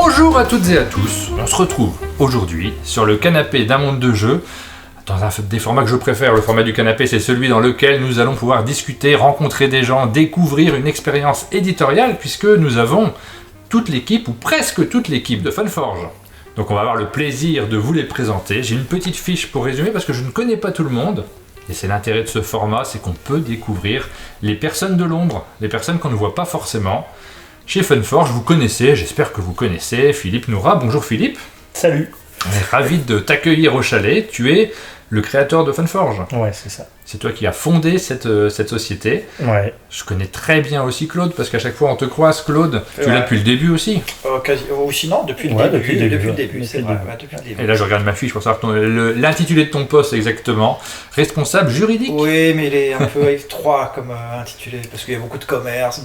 Bonjour à toutes et à tous, on se retrouve aujourd'hui sur le canapé d'un monde de jeux. Dans un des formats que je préfère, le format du canapé, c'est celui dans lequel nous allons pouvoir discuter, rencontrer des gens, découvrir une expérience éditoriale, puisque nous avons toute l'équipe, ou presque toute l'équipe de Funforge. Donc on va avoir le plaisir de vous les présenter. J'ai une petite fiche pour résumer, parce que je ne connais pas tout le monde. Et c'est l'intérêt de ce format, c'est qu'on peut découvrir les personnes de l'ombre, les personnes qu'on ne voit pas forcément. Chez Funforge, vous connaissez, j'espère que vous connaissez, Philippe Noura. Bonjour Philippe. Salut. On est ravi de t'accueillir au chalet. Tu es le créateur de Funforge. Ouais, c'est ça. C'est toi qui as fondé cette société. Ouais. Je connais très bien aussi Claude, parce qu'à chaque fois on te croise, Claude. Tu es là depuis le début aussi. Ou sinon, depuis le début, c'est vrai. Ouais, depuis le début. Et là je regarde ma fiche pour savoir l'intitulé de ton poste exactement. Responsable juridique. Oui, mais il est un peu étroit comme intitulé, parce qu'il y a beaucoup de commerce,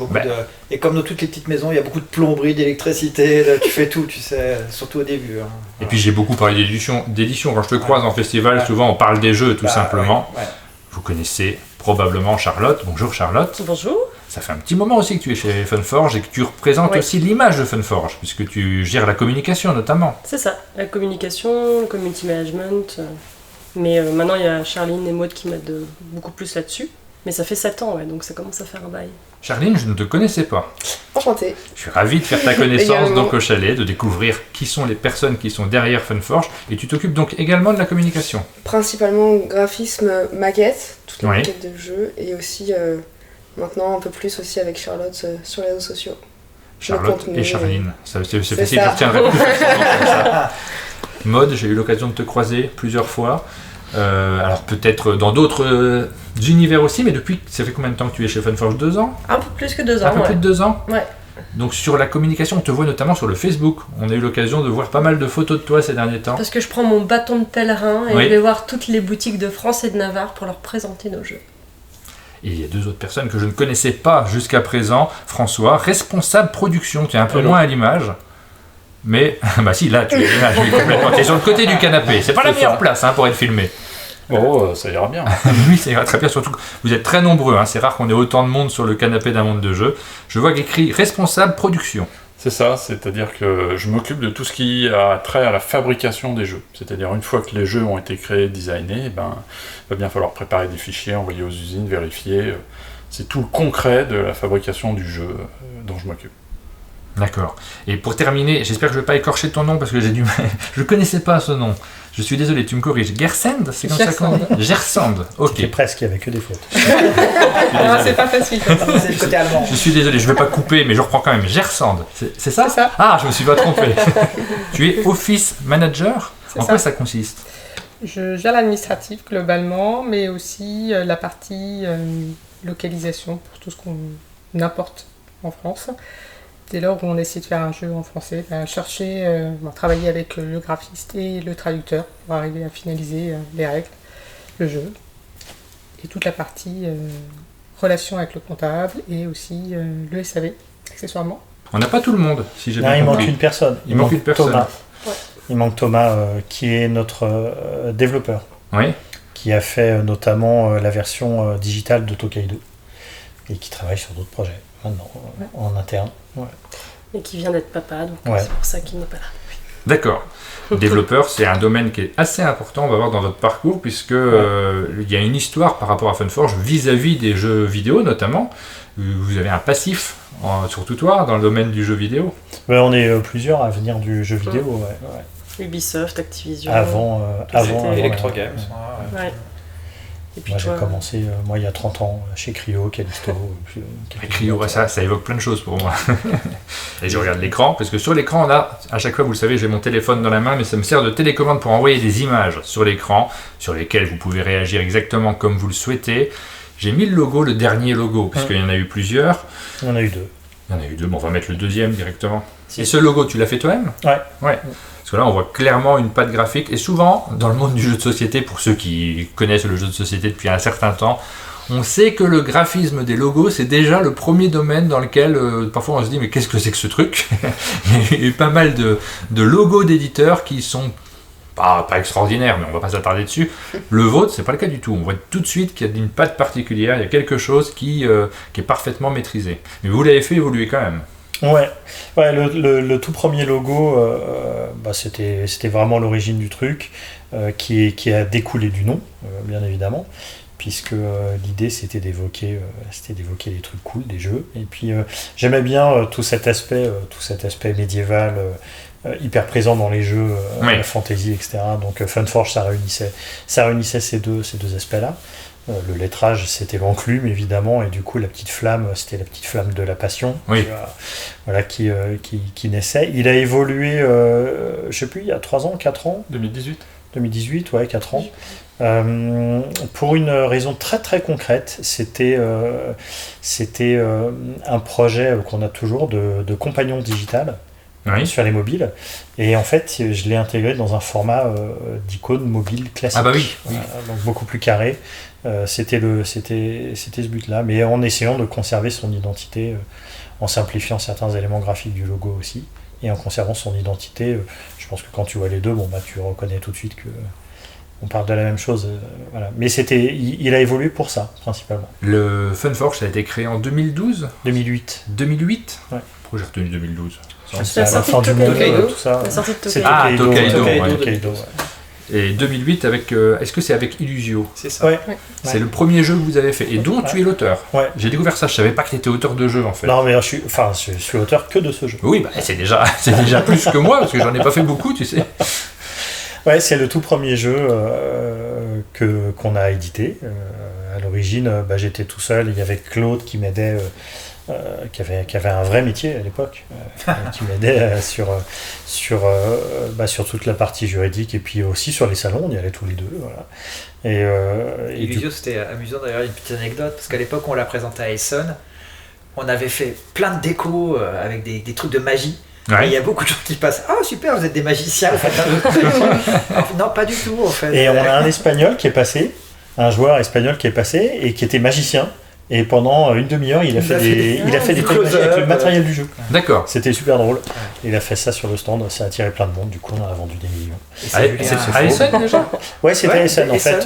et comme dans toutes les petites maisons, il y a beaucoup de plomberie, d'électricité, tu fais tout, tu sais, surtout au début. Hein. Et puis j'ai beaucoup parlé d'édition. Quand je te croise en festival, souvent on parle des jeux tout simplement. Ouais. Vous connaissez probablement Charlotte. Bonjour Charlotte. Bonjour. Ça fait un petit moment aussi que tu es chez Funforge et que tu représentes aussi l'image de Funforge, puisque tu gères la communication notamment. C'est ça, la communication, le community management. Mais maintenant, il y a Charline et Maud qui m'aident beaucoup plus là-dessus. Mais ça fait 7 ans, donc ça commence à faire un bail. Charline, je ne te connaissais pas. Enchantée. Je suis ravi de faire ta connaissance donc au chalet, de découvrir qui sont les personnes qui sont derrière Funforge. Et tu t'occupes donc également de la communication. Principalement graphisme, maquette, toutes les maquettes de jeux, et aussi maintenant un peu plus aussi avec Charlotte sur les réseaux sociaux. Charlotte et Charline, c'est facile, je retiendrai plus facilement comme ça. Maud, j'ai eu l'occasion de te croiser plusieurs fois. Alors peut-être dans d'autres univers aussi, mais ça fait combien de temps que tu es chez Funforge? 2 ans? Un peu plus que 2 ans. Un peu plus de 2 ans? Ouais. Donc sur la communication, on te voit notamment sur le Facebook. On a eu l'occasion de voir pas mal de photos de toi ces derniers temps. Parce que je prends mon bâton de pèlerin et je vais voir toutes les boutiques de France et de Navarre pour leur présenter nos jeux. Et il y a 2 autres personnes que je ne connaissais pas jusqu'à présent. François, responsable production, tu es un peu moins à l'image. Mais, bah si, là, tu es complètement. Tu es sur le côté du canapé. C'est pas la meilleure place pour être filmé. Oh, ça ira bien. Oui, ça ira très bien. Surtout que vous êtes très nombreux. C'est rare qu'on ait autant de monde sur le canapé d'un monde de jeux. Je vois écrit responsable production. C'est ça, c'est-à-dire que je m'occupe de tout ce qui a trait à la fabrication des jeux. C'est-à-dire une fois que les jeux ont été créés, designés, il va bien falloir préparer des fichiers, envoyer aux usines, vérifier. C'est tout le concret de la fabrication du jeu dont je m'occupe. D'accord. Et pour terminer, j'espère que je ne vais pas écorcher ton nom parce que j'ai du mal. Je ne connaissais pas ce nom. Je suis désolé, tu me corriges. Gersand, c'est comme ça qu'on dit? Gersand, ok. C'était presque, il n'y avait que des fautes. C'est pas facile. C'est le côté allemand. Je suis désolé, je ne vais pas couper, mais je reprends quand même. Gersand, c'est ça? C'est ça. Ah, je me suis pas trompé. Tu es office manager? En quoi ça consiste? Je gère l'administratif globalement, mais aussi la partie localisation pour tout ce qu'on importe en France. Dès lors où on essaie de faire un jeu en français, travailler avec le graphiste et le traducteur pour arriver à finaliser les règles, le jeu. Et toute la partie relation avec le comptable et aussi le SAV, accessoirement. On n'a pas tout le monde, si j'ai bien compris. Il manque une personne. Il manque une personne. Thomas. Ouais. Il manque Thomas, qui est notre développeur. Oui. Qui a fait notamment la version digitale de Tokaido. Et qui travaille sur d'autres projets maintenant, en interne. Ouais. Et qui vient d'être papa, donc c'est pour ça qu'il n'est pas là. D'accord. Développeur, c'est un domaine qui est assez important, on va voir dans votre parcours, puisque il y a une histoire par rapport à Funforge vis-à-vis des jeux vidéo notamment. Vous avez un passif, surtout toi, dans le domaine du jeu vidéo. On est plusieurs à venir du jeu vidéo. Ubisoft, Activision. Avant Electrogames. Et puis moi j'ai commencé il y a 30 ans chez Cryo, Callisto. Cryo, ça évoque plein de choses pour moi. Et je regarde l'écran, parce que sur l'écran, là, à chaque fois, vous le savez, j'ai mon téléphone dans la main, mais ça me sert de télécommande pour envoyer des images sur l'écran, sur lesquelles vous pouvez réagir exactement comme vous le souhaitez. J'ai mis le logo, le dernier logo, puisqu'il y en a eu plusieurs. Il y en a eu 2. On va mettre le deuxième directement. Et ce logo, tu l'as fait toi-même? Ouais. Parce que là, on voit clairement une patte graphique. Et souvent, dans le monde du jeu de société, pour ceux qui connaissent le jeu de société depuis un certain temps, on sait que le graphisme des logos, c'est déjà le premier domaine dans lequel parfois on se dit mais qu'est-ce que c'est que ce truc? Il y a eu pas mal de logos d'éditeurs qui sont pas extraordinaires, mais on va pas s'attarder dessus. Le vôtre, c'est pas le cas du tout. On voit tout de suite qu'il y a une patte particulière, il y a quelque chose qui est parfaitement maîtrisé. Mais vous l'avez fait évoluer quand même. Ouais, le tout premier logo, c'était vraiment l'origine du truc, qui a découlé du nom, bien évidemment, puisque l'idée c'était d'évoquer des trucs cool, des jeux. Et puis j'aimais bien tout cet aspect médiéval, hyper présent dans les jeux, la fantasy, etc. Donc Funforge, ça réunissait ces deux aspects-là. Le lettrage, c'était l'enclume, évidemment, et du coup, la petite flamme, c'était la petite flamme de la passion, qui naissait. Il a évolué, je sais plus, il y a 3 ans, 4 ans 2018, ouais, 4 ans. Pour une raison très très concrète, c'était un projet qu'on a toujours de compagnon digital. Sur les mobiles, et en fait je l'ai intégré dans un format d'icône mobile classique. Ah bah oui. Donc beaucoup plus carré. C'était ce but là, mais en essayant de conserver son identité, en simplifiant certains éléments graphiques du logo aussi, et en conservant son identité. Je pense que quand tu vois les deux, tu reconnais tout de suite que on parle de la même chose, voilà. Mais il a évolué pour ça principalement. Le Funforge, ça a été créé en 2012 2008. 2008 Ouais. Pourquoi j'ai retenu 2012? C'est à la fin du monde, tout ça. La sortie de C'est Tokaido. Tokaido. Et 2008 avec... est-ce que c'est avec Illusio? C'est ça. Ouais. C'est le premier jeu que vous avez fait et dont tu es l'auteur. Ouais. J'ai découvert ça, je savais pas que tu étais auteur de jeu en fait. Non, mais je suis auteur que de ce jeu. Oui, c'est déjà plus que moi parce que j'en ai pas fait beaucoup, tu sais. Ouais, c'est le tout premier jeu qu'on a édité. À l'origine, j'étais tout seul, il y avait Claude qui m'aidait, qui avait un vrai métier à l'époque, qui m'aidait sur toute la partie juridique, et puis aussi sur les salons, on y allait tous les deux. Voilà. Et Illusio, c'était amusant d'ailleurs, une petite anecdote, parce qu'à l'époque on l'a présenté à Essonne, on avait fait plein de décos avec des trucs de magie. Ouais. Et il y a beaucoup de gens qui passent. Ah super, vous êtes des magiciens. En fait. Non, pas du tout en fait. Et on a un Espagnol qui est passé, un joueur espagnol qui est passé et qui était magicien. Et pendant une demi-heure, il a fait des trucs magiques avec le matériel du jeu. D'accord. C'était super drôle. Il a fait ça sur le stand, ça a attiré plein de monde. Du coup, on a vendu des millions. C'est à Essen déjà? Ouais, c'était à Essen. En fait,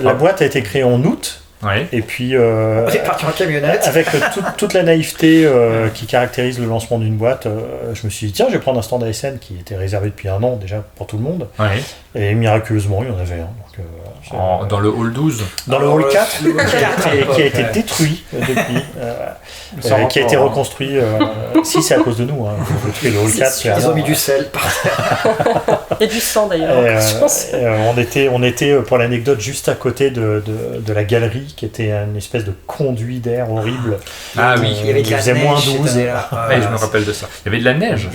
la boîte a été créée en août. Ouais. Et puis, on est parti en camionnette. avec toute la naïveté qui caractérise le lancement d'une boîte, je me suis dit, tiens, je vais prendre un stand à SN qui était réservé depuis 1 an déjà pour tout le monde. Ouais. Et miraculeusement, il y en avait un. Donc, dans le hall 12. Dans le hall 4, qui a été détruit depuis, qui a été reconstruit. Si, c'est à cause de nous. Hein, le hall 4, ils ont mis du sel. Il y a du sang d'ailleurs. je pense. On était, pour l'anecdote, juste à côté de la galerie, qui était une espèce de conduit d'air horrible. Ah oui, il y avait de la faisait neige. moins 12. Je me rappelle de ça. Il y avait de la neige.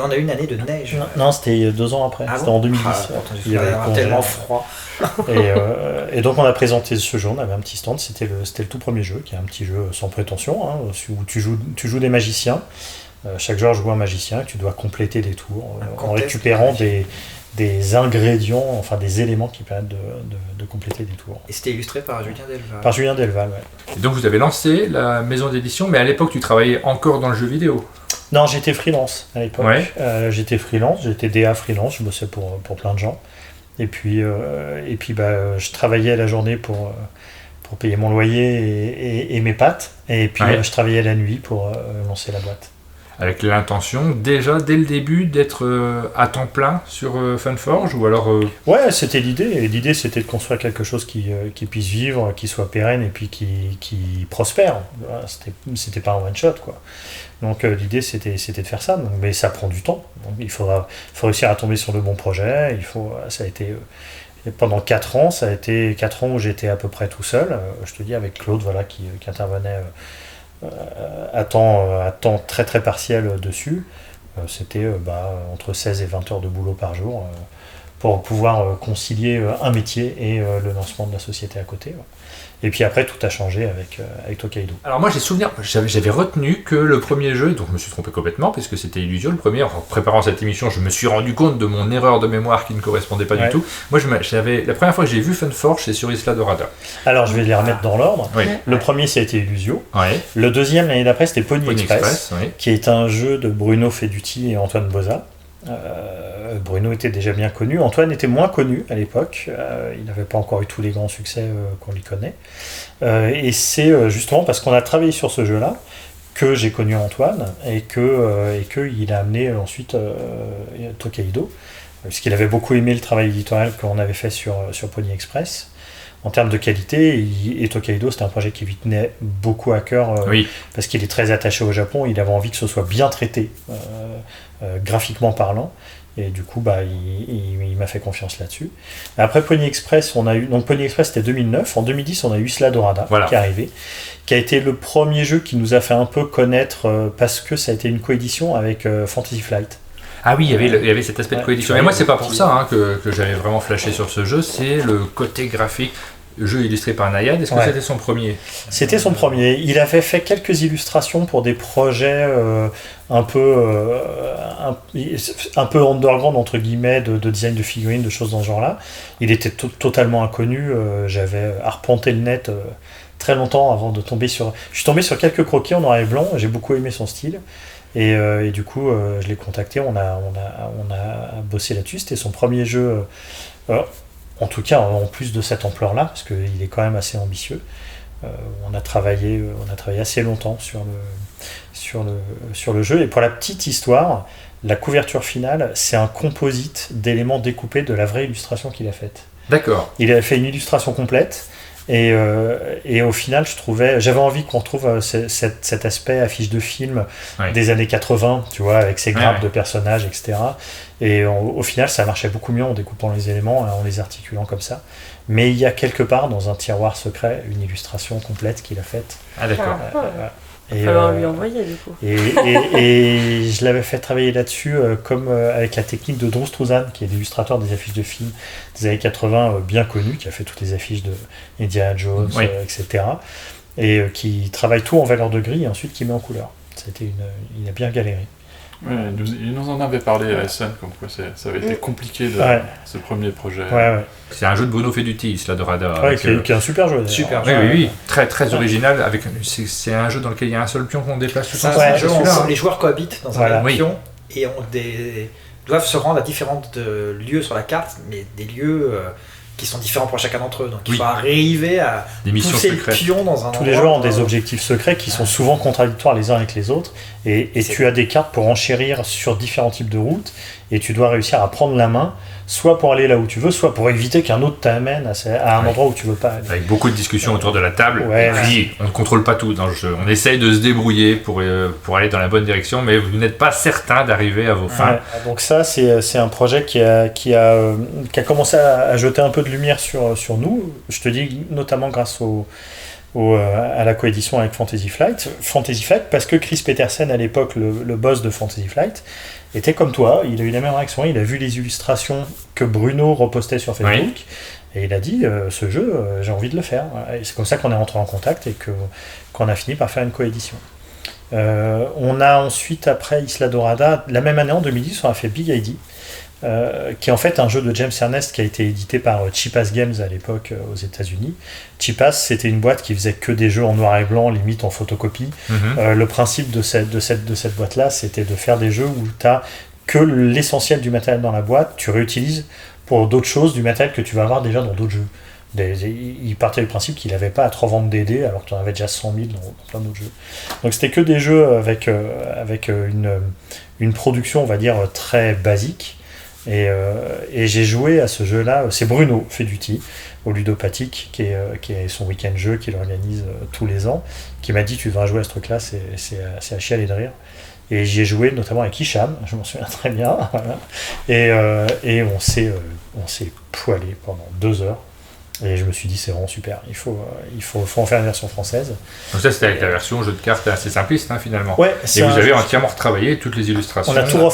On a eu une année de neige. Non, c'était 2 ans après. C'était en 2010. Il y avait tellement froid. Et donc on a présenté ce jeu, on avait un petit stand, c'était le tout premier jeu, qui est un petit jeu sans prétention, hein, où tu joues des magiciens. Chaque joueur joue un magicien, tu dois compléter des tours en récupérant des ingrédients, enfin des éléments qui permettent de compléter des tours. Et c'était illustré par Julien Delval. Par Julien Delval, ouais. Et donc vous avez lancé la maison d'édition, mais à l'époque tu travaillais encore dans le jeu vidéo. Non, j'étais freelance à l'époque. Ouais. J'étais DA freelance, je bossais pour plein de gens. Et puis je travaillais la journée pour payer mon loyer et mes pâtes. Et puis je travaillais la nuit pour lancer la boîte. Avec l'intention, déjà, dès le début, d'être à temps plein sur Funforge, ou alors... Ouais, c'était l'idée. Et l'idée, c'était de construire quelque chose qui puisse vivre, qui soit pérenne, et puis qui prospère. Voilà, c'était pas un one-shot, quoi. Donc l'idée, c'était de faire ça. Donc, mais ça prend du temps. Donc, il faut réussir à tomber sur le bon projet. Ça a été... pendant 4 ans, ça a été 4 ans où j'étais à peu près tout seul. Je te dis, avec Claude, voilà, qui intervenait... à temps très très partiel dessus. C'était entre 16 et 20 heures de boulot par jour pour pouvoir concilier un métier et le lancement de la société à côté. Et puis après, tout a changé avec Tokaido. Alors moi, j'ai souvenir, j'avais retenu que le premier jeu, donc je me suis trompé complètement, puisque c'était Illusio le premier. En préparant cette émission, je me suis rendu compte de mon erreur de mémoire qui ne correspondait pas du tout. Moi, la première fois que j'ai vu Funforge, c'est sur Isla Dorada. Alors, je vais les remettre dans l'ordre. Oui. Le premier, ça a été Illusio. Ouais. Le deuxième, l'année d'après, c'était Pony Express, oui. qui est un jeu de Bruno Feduti et Antoine Boza. Bruno était déjà bien connu, Antoine était moins connu à l'époque, il n'avait pas encore eu tous les grands succès qu'on lui connaît, et c'est justement parce qu'on a travaillé sur ce jeu-là que j'ai connu Antoine et qu'il a amené ensuite Tokaido, parce qu'il avait beaucoup aimé le travail éditorial qu'on avait fait sur Pony Express. En termes de qualité, et Tokaido, c'était un projet qui lui tenait beaucoup à cœur, parce qu'il est très attaché au Japon, il avait envie que ce soit bien traité, graphiquement parlant, et du coup, il m'a fait confiance là-dessus. Après Pony Express, donc Pony Express c'était 2009, en 2010 on a eu Isla Dorada qui est arrivé, qui a été le premier jeu qui nous a fait un peu connaître, parce que ça a été une coédition avec Fantasy Flight. Ah oui, il y avait cet aspect de coédition. Mais moi, c'est pas pour ça que j'avais vraiment flashé sur ce jeu, c'est le côté graphique. Jeu illustré par Nayad, est-ce que c'était son premier ? C'était son premier. Il avait fait quelques illustrations pour des projets un peu underground, entre guillemets, de design de figurines, de choses dans ce genre-là. Il était totalement inconnu. J'avais arpenté le net très longtemps avant de tomber sur... Je suis tombé sur quelques croquis en noir et blanc, j'ai beaucoup aimé son style. Et du coup, je l'ai contacté, on a bossé là-dessus. C'était son premier jeu, en tout cas en plus de cette ampleur-là, parce qu'il est quand même assez ambitieux. On a travaillé assez longtemps sur le jeu. Et pour la petite histoire, la couverture finale, c'est un composite d'éléments découpés de la vraie illustration qu'il a faite. D'accord. Il a fait une illustration complète. Et au final, j'avais envie qu'on retrouve cet aspect affiche de film des années 80, tu vois, avec ses grappes de personnages, etc. Et au final, ça marchait beaucoup mieux en découpant les éléments, en les articulant comme ça. Mais il y a quelque part, dans un tiroir secret, une illustration complète qu'il a faite. Ah d'accord. Il va falloir lui envoyer du coup. Et je l'avais fait travailler là-dessus comme avec la technique de Drew Struzan, qui est l'illustrateur des affiches de films des années 80 bien connu, qui a fait toutes les affiches de Indiana Jones, etc. Et qui travaille tout en valeur de gris et ensuite qui met en couleur. Il a bien galéré. Ouais, il nous en avait parlé à SN, comme quoi ça avait été compliqué ce premier projet. C'est un jeu de Bruno Feduti, Isla Dorada. Qui est un super jeu. Super jeu. Oui. Très, très original. C'est un jeu dans lequel il y a un seul pion qu'on déplace tout ça. Les joueurs cohabitent dans un pion et doivent se rendre à différents lieux sur la carte, mais des lieux qui sont différents pour chacun d'entre eux. Donc il faut arriver à pousser le pion dans un endroit. Tous les joueurs ont des objectifs secrets qui sont souvent contradictoires les uns avec les autres. Et tu as des cartes pour enchérir sur différents types de routes. Et tu dois réussir à prendre la main, soit pour aller là où tu veux, soit pour éviter qu'un autre t'amène à un endroit où tu veux pas aller. Avec beaucoup de discussions autour de la table. Et puis, on ne contrôle pas tout dans le jeu. On essaye de se débrouiller pour aller dans la bonne direction, mais vous n'êtes pas certain d'arriver à vos fins. Donc ça, c'est un projet qui a commencé à jeter un peu de lumière sur nous. Je te dis notamment grâce à la coédition avec Fantasy Flight, parce que Chris Petersen, à l'époque, le boss de Fantasy Flight, était comme toi, il a eu la même réaction, il a vu les illustrations que Bruno repostait sur Facebook, et il a dit, ce jeu, j'ai envie de le faire. Et c'est comme ça qu'on est rentré en contact et qu'on a fini par faire une coédition. On a ensuite, après Isla Dorada, la même année, en 2010, on a fait Big ID, qui est en fait un jeu de James Ernest qui a été édité par Cheapass Games à l'époque aux États-Unis. Cheapass, c'était une boîte qui faisait que des jeux en noir et blanc, limite en photocopie. Le principe de cette boîte-là, c'était de faire des jeux où tu n'as que l'essentiel du matériel dans la boîte, tu réutilises pour d'autres choses du matériel que tu vas avoir déjà dans d'autres jeux. Il partait du principe qu'il n'avait pas à te revendre des dés alors que tu en avais déjà 100 000 dans plein d'autres jeux. Donc c'était que des jeux avec une production, on va dire, très basique. Et j'ai joué à ce jeu-là, c'est Bruno Feduti, au Ludopathique, qui est son week-end jeu qu'il organise tous les ans, qui m'a dit tu devras jouer à ce truc-là, c'est à chialer de rire. Et j'y ai joué notamment avec Hicham, je m'en souviens très bien, voilà. Et on s'est poilé pendant 2 heures. Et je me suis dit, c'est vraiment super, il faut en faire une version française. Donc ça, c'était avec la version jeu de cartes assez simpliste, finalement. Ouais, et vous avez entièrement retravaillé toutes les illustrations. On a tout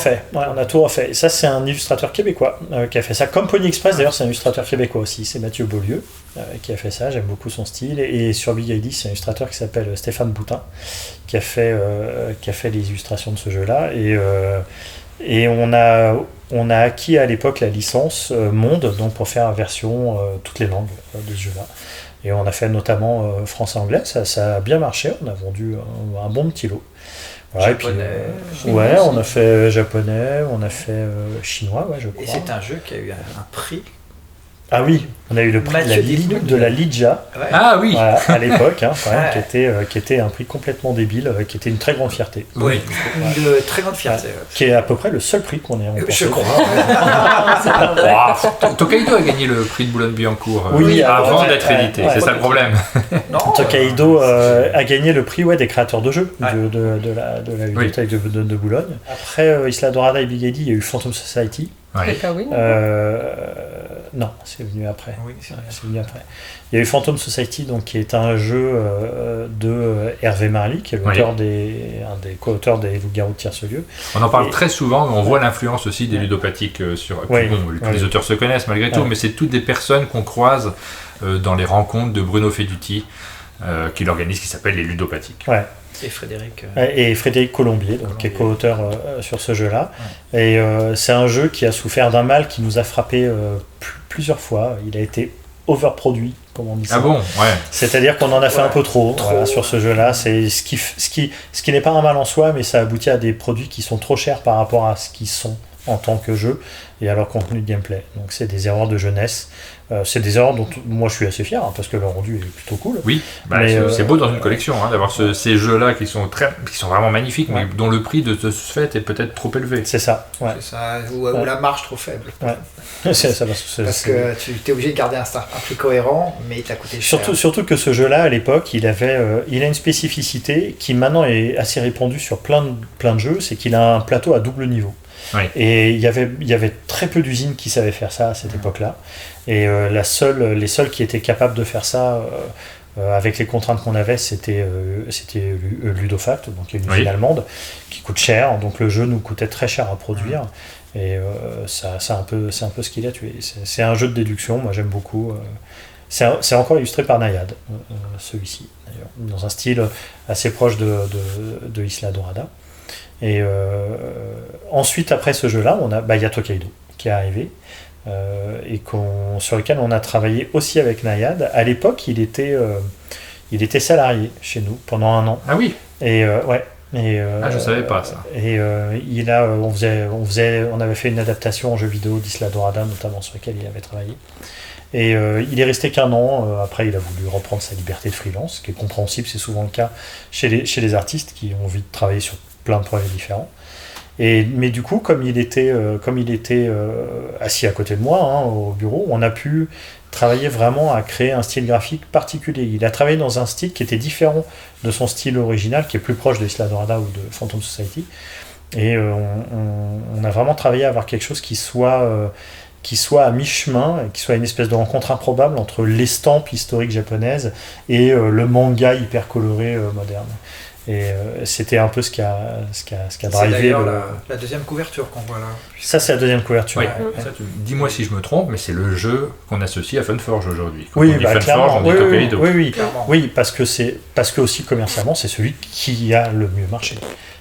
refait. Et ça, c'est un illustrateur québécois qui a fait ça. Comme Pony Express, d'ailleurs, c'est un illustrateur québécois aussi. C'est Mathieu Beaulieu qui a fait ça. J'aime beaucoup son style. Et sur Big ID, c'est un illustrateur qui s'appelle Stéphane Boutin qui a fait les illustrations de ce jeu-là. Et on a acquis à l'époque la licence Monde, donc pour faire version toutes les langues de ce jeu-là. Et on a fait notamment français-anglais, ça a bien marché, on a vendu un bon petit lot. Voilà, Japonais. On a fait japonais, on a fait chinois, je crois. Et c'est un jeu qui a eu un prix Ah oui, on a eu le prix de la Lidja. Ouais. Ah oui, voilà, à l'époque, qui était un prix complètement débile, qui était une très grande fierté. Oui, une très grande fierté. Qui est à peu près le seul prix qu'on ait remporté. Je crois. Tokaido a gagné le prix de Boulogne-Billancourt avant d'être édité, c'est ça le problème. Tokaido a gagné le prix des créateurs de jeux de la bibliothèque de Boulogne. Après Isla Dorada et Big Eddy, il y a eu Phantom Society. Non, c'est venu après. Oui, c'est venu après. Il y a eu Phantom Society, donc, qui est un jeu de Hervé Marly, qui est l'auteur un des co-auteurs des Loups-garous de Tierce-Lieu. On en parle très souvent, mais on voit l'influence aussi des ludopathiques sur. Les auteurs se connaissent malgré tout, mais c'est toutes des personnes qu'on croise dans les rencontres de Bruno Feduti, qui l'organise, qui s'appelle les ludopathiques. Ouais. Et Frédéric Colombier, qui est co-auteur sur ce jeu-là. Ouais. Et c'est un jeu qui a souffert d'un mal qui nous a frappé plusieurs fois. Il a été overproduit, comme on dit ça. Ah bon, ouais. C'est-à-dire qu'on en a fait un peu trop sur ce jeu-là. C'est ce qui n'est pas un mal en soi, mais ça aboutit à des produits qui sont trop chers par rapport à ce qu'ils sont en tant que jeu et à leur contenu de gameplay. Donc c'est des erreurs de jeunesse. C'est des erreurs dont moi je suis assez fier, parce que le rendu est plutôt cool. Oui, c'est beau dans une collection d'avoir ces jeux-là qui sont vraiment magnifiques, mais dont le prix de ce fait est peut-être trop élevé. C'est ça. Ouais. C'est ça, ou la marge trop faible. Ouais. Parce que tu es obligé de garder un prix cohérent, mais il t'a coûté cher. Surtout que ce jeu-là, à l'époque, il a une spécificité qui maintenant est assez répandue sur plein de jeux, c'est qu'il a un plateau à double niveau. Oui. Et il y avait très peu d'usines qui savaient faire ça à cette époque-là. Et les seuls qui étaient capables de faire ça avec les contraintes qu'on avait, c'était Ludofact, donc une usine allemande qui coûte cher. Donc le jeu nous coûtait très cher à produire. Et c'est un peu ce qu'il a tué. C'est un jeu de déduction, moi j'aime beaucoup. C'est encore illustré par Nayad, celui-ci, d'ailleurs, dans un style assez proche de Isla Dorada. Et ensuite, après ce jeu-là, il y a Tokaido qui est arrivé, et sur lequel on a travaillé aussi avec Nayad. À l'époque, il était salarié chez nous pendant 1 an. Ah oui. Et je savais pas ça. Et on avait fait une adaptation en jeu vidéo d'Isla Dorada, notamment sur laquelle il avait travaillé. Et il est resté qu'1 an. Après, il a voulu reprendre sa liberté de freelance, ce qui est compréhensible. C'est souvent le cas chez les artistes qui ont envie de travailler sur plein de projets différents. Mais du coup, comme il était assis à côté de moi au bureau, on a pu travailler vraiment à créer un style graphique particulier. Il a travaillé dans un style qui était différent de son style original, qui est plus proche de Isla Dorada ou de Phantom Society. Et on a vraiment travaillé à avoir quelque chose qui soit à mi-chemin, qui soit une espèce de rencontre improbable entre l'estampe historique japonaise et le manga hyper coloré moderne. Et c'était un peu ce qui a drivé. C'est d'ailleurs la deuxième couverture qu'on voit là. Ça, c'est la deuxième couverture. Oui. Ça, dis-moi si je me trompe, mais c'est le jeu qu'on associe à Funforge aujourd'hui. Quand oui, on dit Funforge, clairement. On dit Tokaido. Oui, parce que aussi commercialement, c'est celui qui a le mieux marché.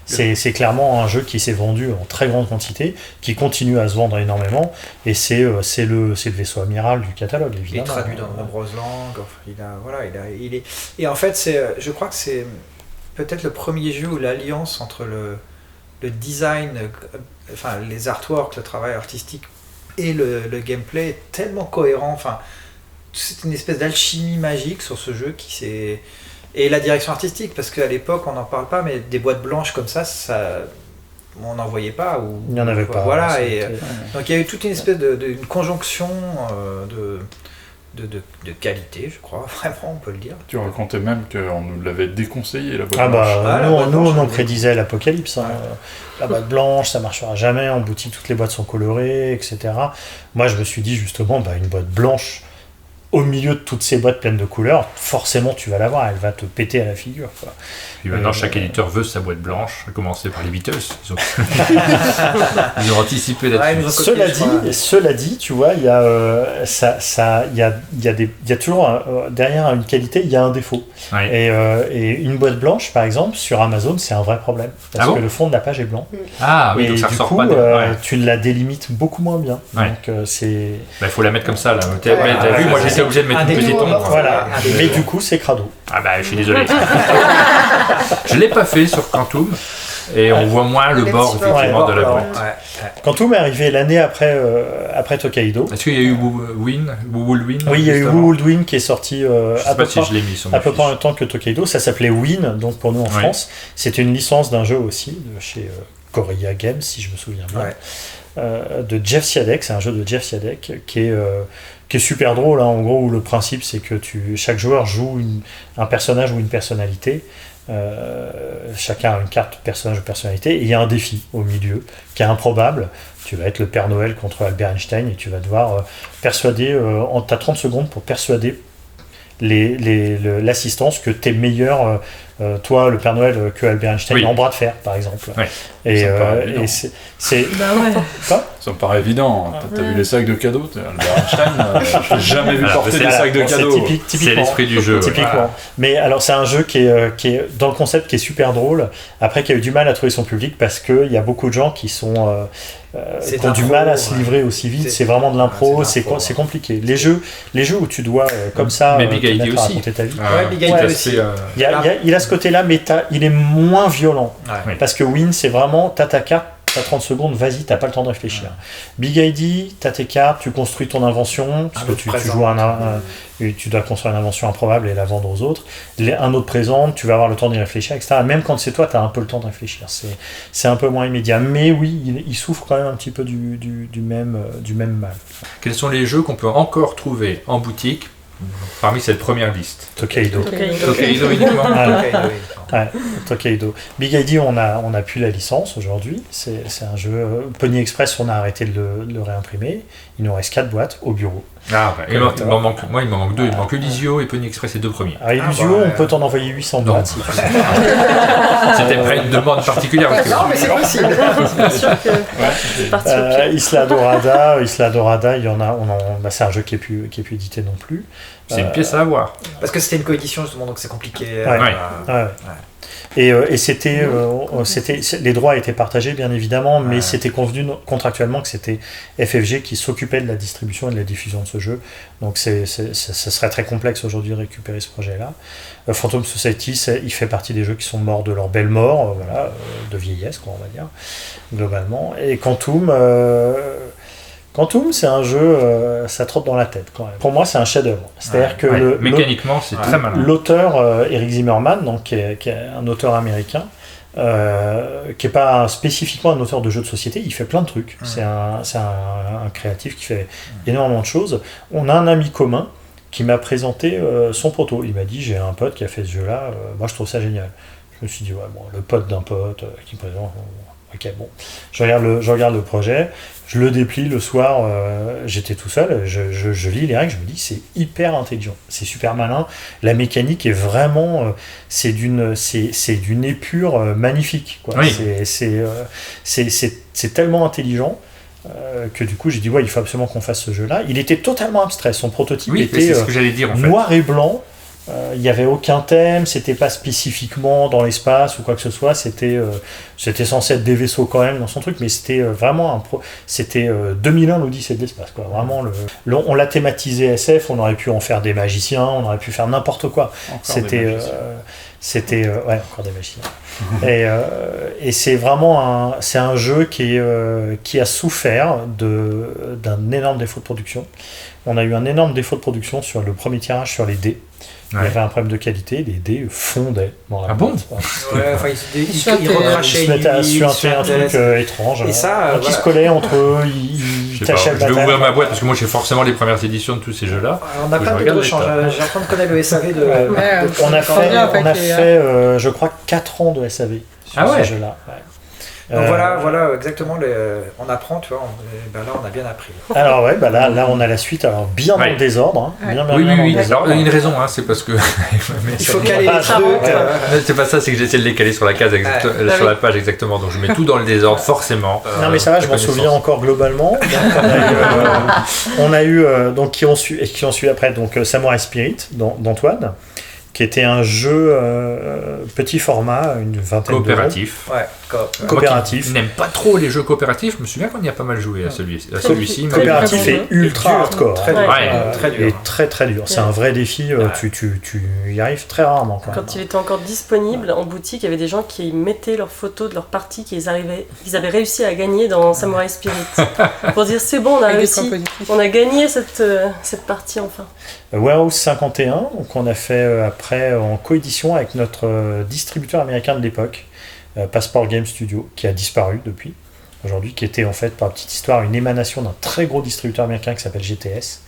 C'est clairement un jeu qui s'est vendu en très grande quantité, qui continue à se vendre énormément, et c'est le vaisseau amiral du catalogue, évidemment. Il est traduit dans de nombreuses langues. Et en fait, je crois que c'est peut-être le premier jeu où l'alliance entre le design, enfin les artworks, le travail artistique et le gameplay est tellement cohérent. Enfin, c'est une espèce d'alchimie magique sur ce jeu et la direction artistique, parce qu'à l'époque on n'en parle pas, mais des boîtes blanches comme ça on n'en voyait pas. Il n'y en avait pas. Voilà, donc il y a eu toute une espèce d'une conjonction de qualité, je crois, vraiment, on peut le dire. Tu racontais même qu'on nous l'avait déconseillé, la boîte blanche. Nous, on en prédisait l'apocalypse. La boîte blanche, ça marchera jamais, en boutique, toutes les boîtes sont colorées, etc. Moi, je me suis dit, justement, une boîte blanche, au milieu de toutes ces boîtes pleines de couleurs, forcément, tu vas l'avoir, elle va te péter à la figure, quoi. Puis maintenant, chaque éditeur veut sa boîte blanche, à commencer par les Beatles. Ils ont anticipé là-dessus. Cela dit, tu vois, il y a toujours derrière une qualité, il y a un défaut. Ouais. Et une boîte blanche, par exemple, sur Amazon, c'est un vrai problème. Parce que le fond de la page est blanc. Ah oui, donc ça ressort pas. Tu la délimites beaucoup moins bien. Ouais. Donc c'est. Il faut la mettre comme ça, là. T'as vu, moi j'étais obligé de mettre une petite ombre. Voilà. Mais du coup, c'est crado. Ah je suis désolé. Je l'ai pas fait sur Quantum. et on voit moins le bord effectivement de la boîte. Quantum est arrivé l'année après Tokaido. Est-ce qu'il y a eu Woolwin? Oui, il y a eu Woolwin qui est sorti à peu près en même temps que Tokaido. Ça s'appelait Win, donc pour nous en France. C'était une licence d'un jeu aussi, de chez Korea Games, si je me souviens bien. De Jeff Siadek, c'est un jeu de Jeff Siadek qui est super drôle, hein, en gros, où le principe c'est que chaque joueur joue un personnage ou une personnalité. Chacun a une carte personnage ou personnalité et il y a un défi au milieu qui est improbable. Tu vas être le Père Noël contre Albert Einstein et tu vas devoir persuader, t'as 30 secondes pour persuader l'assistance que t'es meilleur, toi le Père Noël, que Albert Einstein en bras de fer par exemple. Et c'est quoi, ça me paraît évident. T'as vu les sacs de cadeaux, Albert Einstein, j'ai jamais vu porter des sacs de cadeaux. C'est l'esprit du jeu. Typiquement. Mais alors c'est un jeu qui est dans le concept qui est super drôle, après qui a eu du mal à trouver son public parce qu'il y a beaucoup de gens qui ont du mal à se livrer aussi vite. C'est vraiment de l'impro, c'est compliqué. Les jeux où tu dois comme ça Big ID aussi. raconter ta vie. Big ID aussi. Il a ce côté-là, mais il est moins violent. Parce que Win, c'est vraiment, t'as ta carte, t'as 30 secondes, vas-y, t'as pas le temps de réfléchir. Big ID, t'as tes cartes, tu construis ton invention, parce que tu joues tu dois construire une invention improbable et la vendre aux autres. Un autre présente, tu vas avoir le temps d'y réfléchir, etc. Même quand c'est toi, t'as un peu le temps de réfléchir. C'est un peu moins immédiat. Mais oui, il souffre quand même un petit peu du même mal. Quels sont les jeux qu'on peut encore trouver en boutique parmi cette première liste? Tokaido uniquement. Tokaido. Big ID, on a plus la licence aujourd'hui. C'est un jeu. Pony Express, on a arrêté de le réimprimer. Il nous reste 4 boîtes au bureau. Il m'en manque 2. Il me manque Elusio et Pony Express, les 2 premiers. Elusio, on peut t'en envoyer 800 boîtes. C'était pas une demande particulière. Non, mais c'est possible. Isla Dorada, il y en a. C'est un jeu qui est plus édité non plus. C'est une pièce à avoir. Parce que c'était une coédition justement, donc c'est compliqué. Et c'était les droits étaient partagés bien évidemment, mais c'était convenu contractuellement que c'était FFG qui s'occupait de la distribution et de la diffusion de ce jeu. Donc ça serait très complexe aujourd'hui de récupérer ce projet-là. Phantom Society, il fait partie des jeux qui sont morts de leur belle mort, de vieillesse, quoi, on va dire, globalement. Et Quantum, c'est un jeu, ça trotte dans la tête quand même. Pour moi, c'est un chef-d'œuvre. C'est-à-dire que mécaniquement, c'est très malin. L'auteur Eric Zimmerman, donc qui est un auteur américain, qui n'est pas spécifiquement un auteur de jeux de société, il fait plein de trucs. C'est un créatif qui fait énormément de choses. On a un ami commun qui m'a présenté son proto. Il m'a dit, j'ai un pote qui a fait ce jeu-là, moi je trouve ça génial. Je me suis dit, le pote d'un pote qui me présente. Ok, bon, je regarde le projet, je le déplie le soir, j'étais tout seul, je lis les règles, je me dis c'est hyper intelligent, c'est super malin, la mécanique est vraiment, c'est d'une épure magnifique, quoi. Oui. C'est tellement intelligent que du coup j'ai dit il faut absolument qu'on fasse ce jeu-là. Il était totalement abstrait, son prototype était ce que j'allais dire, en fait. Noir et blanc. Il n'y avait aucun thème, c'était pas spécifiquement dans l'espace ou quoi que ce soit, c'était censé être des vaisseaux quand même dans son truc, mais c'était vraiment c'était 2001 l'Odyssée de l'espace, quoi. Vraiment, on l'a thématisé SF, on aurait pu en faire des magiciens, on aurait pu faire n'importe quoi. Encore des magiciens. Et c'est vraiment un jeu qui a souffert d'un énorme défaut de production. On a eu un énorme défaut de production sur le premier tirage sur les dés. Il y avait un problème de qualité, les dés fondaient dans la boîte. Ils recrachaient, ils se mettaient à suinter un truc étrange. Et ça, donc ils se collaient entre eux, ils tâchaient le bataille. Je vais ouvrir ma boîte parce que moi j'ai forcément les premières éditions de tous ces jeux-là. On n'a pas de rechange. J'ai en train de connaître le SAV de. On a fait, je crois, 4 ans de SAV sur ce jeu-là. Donc voilà exactement, on apprend, tu vois, là on a bien appris. Alors là on a la suite, alors bien dans le désordre. Oui. Alors, une raison, c'est parce que... il faut caler les trucs. C'est pas ça, c'est que j'essaie de les caler sur la case, sur la page exactement, donc je mets tout dans le désordre, forcément. Non mais ça va, je m'en souviens encore globalement. Donc, on a eu donc qui ont suivi après, donc Samurai Spirit d'Antoine, qui était un jeu petit format, une vingtaine coopératif. Ouais, coopératif. Je n'aime pas trop les jeux coopératifs, je me souviens qu'on y a pas mal joué à celui-ci. Coopératif et ultra hardcore. Très dur. Très dur. Et très très dur. C'est un vrai défi, tu y arrives très rarement. Quand il était encore disponible en boutique, il y avait des gens qui mettaient leurs photos de leur partie qu'ils avaient réussi à gagner dans Samurai Spirit. Pour dire c'est bon, on a réussi, on a gagné cette partie enfin. Warehouse 51, donc on a fait après en coédition avec notre distributeur américain de l'époque, Passport Game Studio, qui a disparu depuis aujourd'hui, qui était en fait, par petite histoire, une émanation d'un très gros distributeur américain qui s'appelle GTS,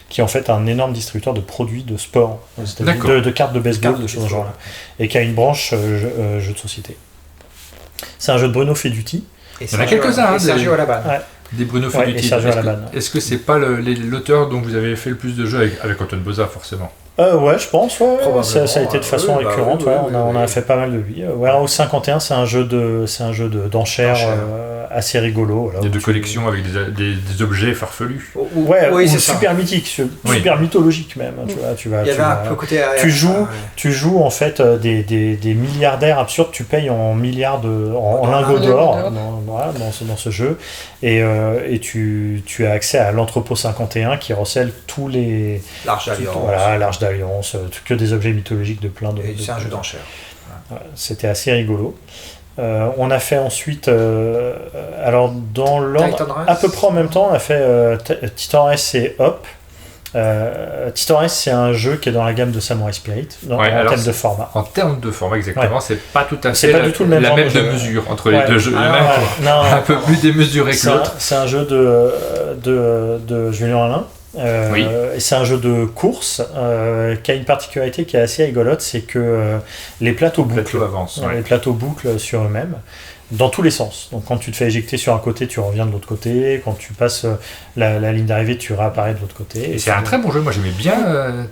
qui est en fait un énorme distributeur de produits de sport, de cartes de baseball, de choses de genre-là, et qui a une branche jeu de société. C'est un jeu de Bruno Feduti. Il y en a quelques-uns, et Sergio Alaban. Ouais. Des Bruno Feduti. Est-ce que c'est pas l'auteur dont vous avez fait le plus de jeux avec Antoine Boza, forcément? Ouais, je pense, ça a été de façon récurrente, on a fait pas mal de lui. Warehouse 51, c'est un jeu d'enchères assez rigolo. Et de collection avec des objets farfelus. C'est super mythique, super mythologique même. Tu joues en fait des milliardaires absurdes, tu payes en milliards en lingots d'or dans ce jeu, et tu as accès à l'entrepôt 51 qui recèle tous les... L'Arche d'Alliance, que des objets mythologiques de plein de... c'est un jeu d'enchères. C'était assez rigolo. On a fait ensuite, alors dans l'ordre, à peu près en même temps, on a fait Titan Race et Hop. Titan Race, c'est un jeu qui est dans la gamme de Samurai Spirit, en termes de format. En termes de format, exactement, c'est pas tout à fait la même de mesure entre les deux jeux. Un peu plus démesuré que l'autre. C'est un jeu de Julien Alain. Et c'est un jeu de course qui a une particularité qui est assez rigolote, c'est que les plateaux bouclent sur eux-mêmes dans tous les sens. Donc quand tu te fais éjecter sur un côté, tu reviens de l'autre côté. Quand tu passes la ligne d'arrivée, tu réapparais de l'autre côté. Et c'est un très bon jeu. Moi j'aimais bien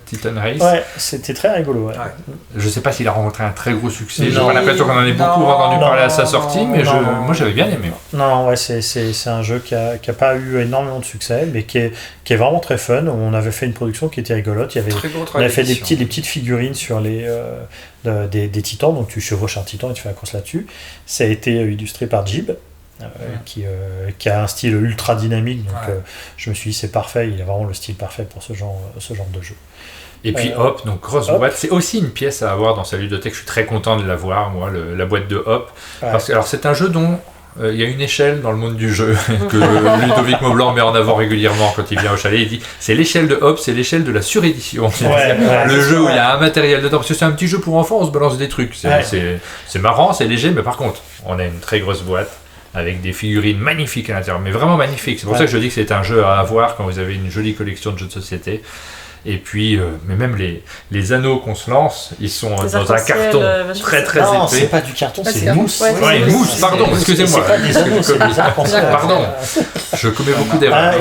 Titan Race. Ouais, c'était très rigolo. Je sais pas s'il a rencontré un très gros succès. J'ai pas l'impression qu'on en ait beaucoup entendu parler à sa sortie, mais moi j'avais bien aimé. Non, c'est un jeu qui a pas eu énormément de succès, mais qui est vraiment très fun. On avait fait une production qui était rigolote. On avait fait des petites figurines sur des titans, donc tu chevauches un titan et tu fais la course là-dessus. Ça a été illustré par Jib, qui a un style ultra dynamique, donc je me suis dit c'est parfait, il a vraiment le style parfait pour ce genre de jeu. Et puis Hop, donc grosse boîte, c'est aussi une pièce à avoir dans sa ludothèque, je suis très content de l'avoir, moi, la boîte de Hop, parce que alors c'est un jeu dont il y a une échelle dans le monde du jeu que Ludovic Maublanc met en avant régulièrement quand il vient au chalet. Il dit c'est l'échelle de Hop, c'est l'échelle de la surédition. Le jeu où il y a un matériel dedans, parce que c'est un petit jeu pour enfants, on se balance des trucs. C'est marrant, c'est léger, mais par contre, on a une très grosse boîte avec des figurines magnifiques à l'intérieur, mais vraiment magnifiques. C'est pour ça que je dis que c'est un jeu à avoir quand vous avez une jolie collection de jeux de société. Et puis, mais même les anneaux qu'on se lance, ils sont dans un carton très épais. Non, c'est pas du carton, c'est une mousse. Une mousse, pardon, excusez-moi. C'est pas des anneaux, c'est des arcs-en-ciel. Pardon, je commets beaucoup d'erreurs.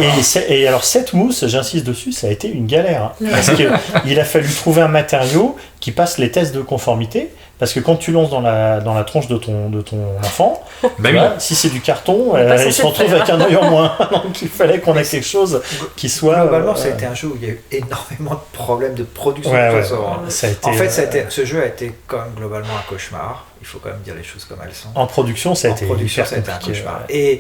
Et alors, cette mousse, j'insiste dessus, ça a été une galère. Parce qu'il a fallu trouver un matériau qui passe les tests de conformité. Parce que quand tu lances dans la tronche de ton enfant, si c'est du carton, il se retrouve avec un œil en moins. Donc il fallait qu'on ait quelque chose qui soit... Globalement, ça a été un jeu où il y a eu énormément de problèmes de production. Ce jeu a été quand même globalement un cauchemar. Il faut quand même dire les choses comme elles sont. En production, ça a été un cauchemar. Et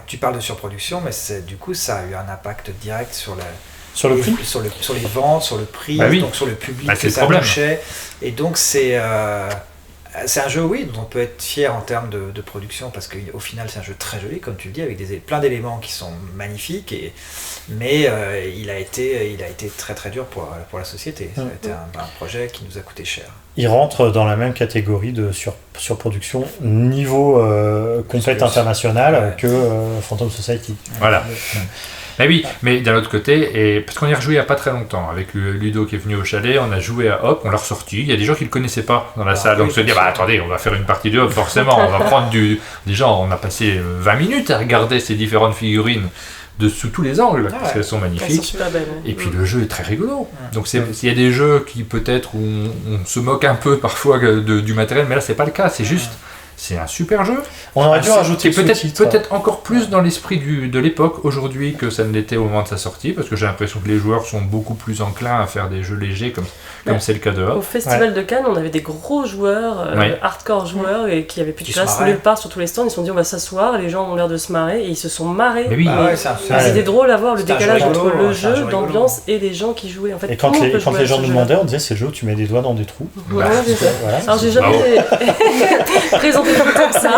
tu parles de surproduction, mais du coup, ça a eu un impact direct sur le prix, sur les ventes, sur le prix, donc sur le public que ça touchait. Et donc c'est un jeu, dont on peut être fier en termes de production, parce qu'au final c'est un jeu très joli, comme tu le dis, avec plein d'éléments qui sont magnifiques, mais il a été très très dur pour la société. Ça a été un projet qui nous a coûté cher. Il rentre dans la même catégorie de surproduction niveau compète internationale que Phantom Society. Voilà. Mais oui, mais d'un autre côté, parce qu'on y a rejoué il n'y a pas très longtemps, avec Ludo qui est venu au chalet, on a joué à Hop, on l'a ressorti, il y a des gens qui ne le connaissaient pas dans la salle, donc se dire, attendez, on va faire une partie de Hop, forcément, on va prendre Déjà, on a passé 20 minutes à regarder ces différentes figurines sous tous les angles, parce qu'elles sont magnifiques. Et puis le jeu est très rigolo. Donc il y a des jeux qui peut-être où on se moque un peu parfois du matériel, mais là c'est pas le cas, c'est juste... C'est un super jeu. On aurait dû rajouter peut-être encore plus dans l'esprit de l'époque aujourd'hui que ça ne l'était au moment de sa sortie, parce que j'ai l'impression que les joueurs sont beaucoup plus enclins à faire des jeux légers comme c'est le cas de Hop. Au Festival de Cannes, on avait des gros joueurs, hardcore joueurs, et qui avaient plus de place nulle part sur tous les stands. Ils se sont dit on va s'asseoir, les gens ont l'air de se marrer, et ils se sont marrés. Mais oui. C'était drôle à voir le décalage entre le jeu d'ambiance et les gens qui jouaient. En fait, et quand les gens nous demandaient, on disait c'est le jeu où tu mets des doigts dans des trous. Alors j'ai jamais présenté comme ça.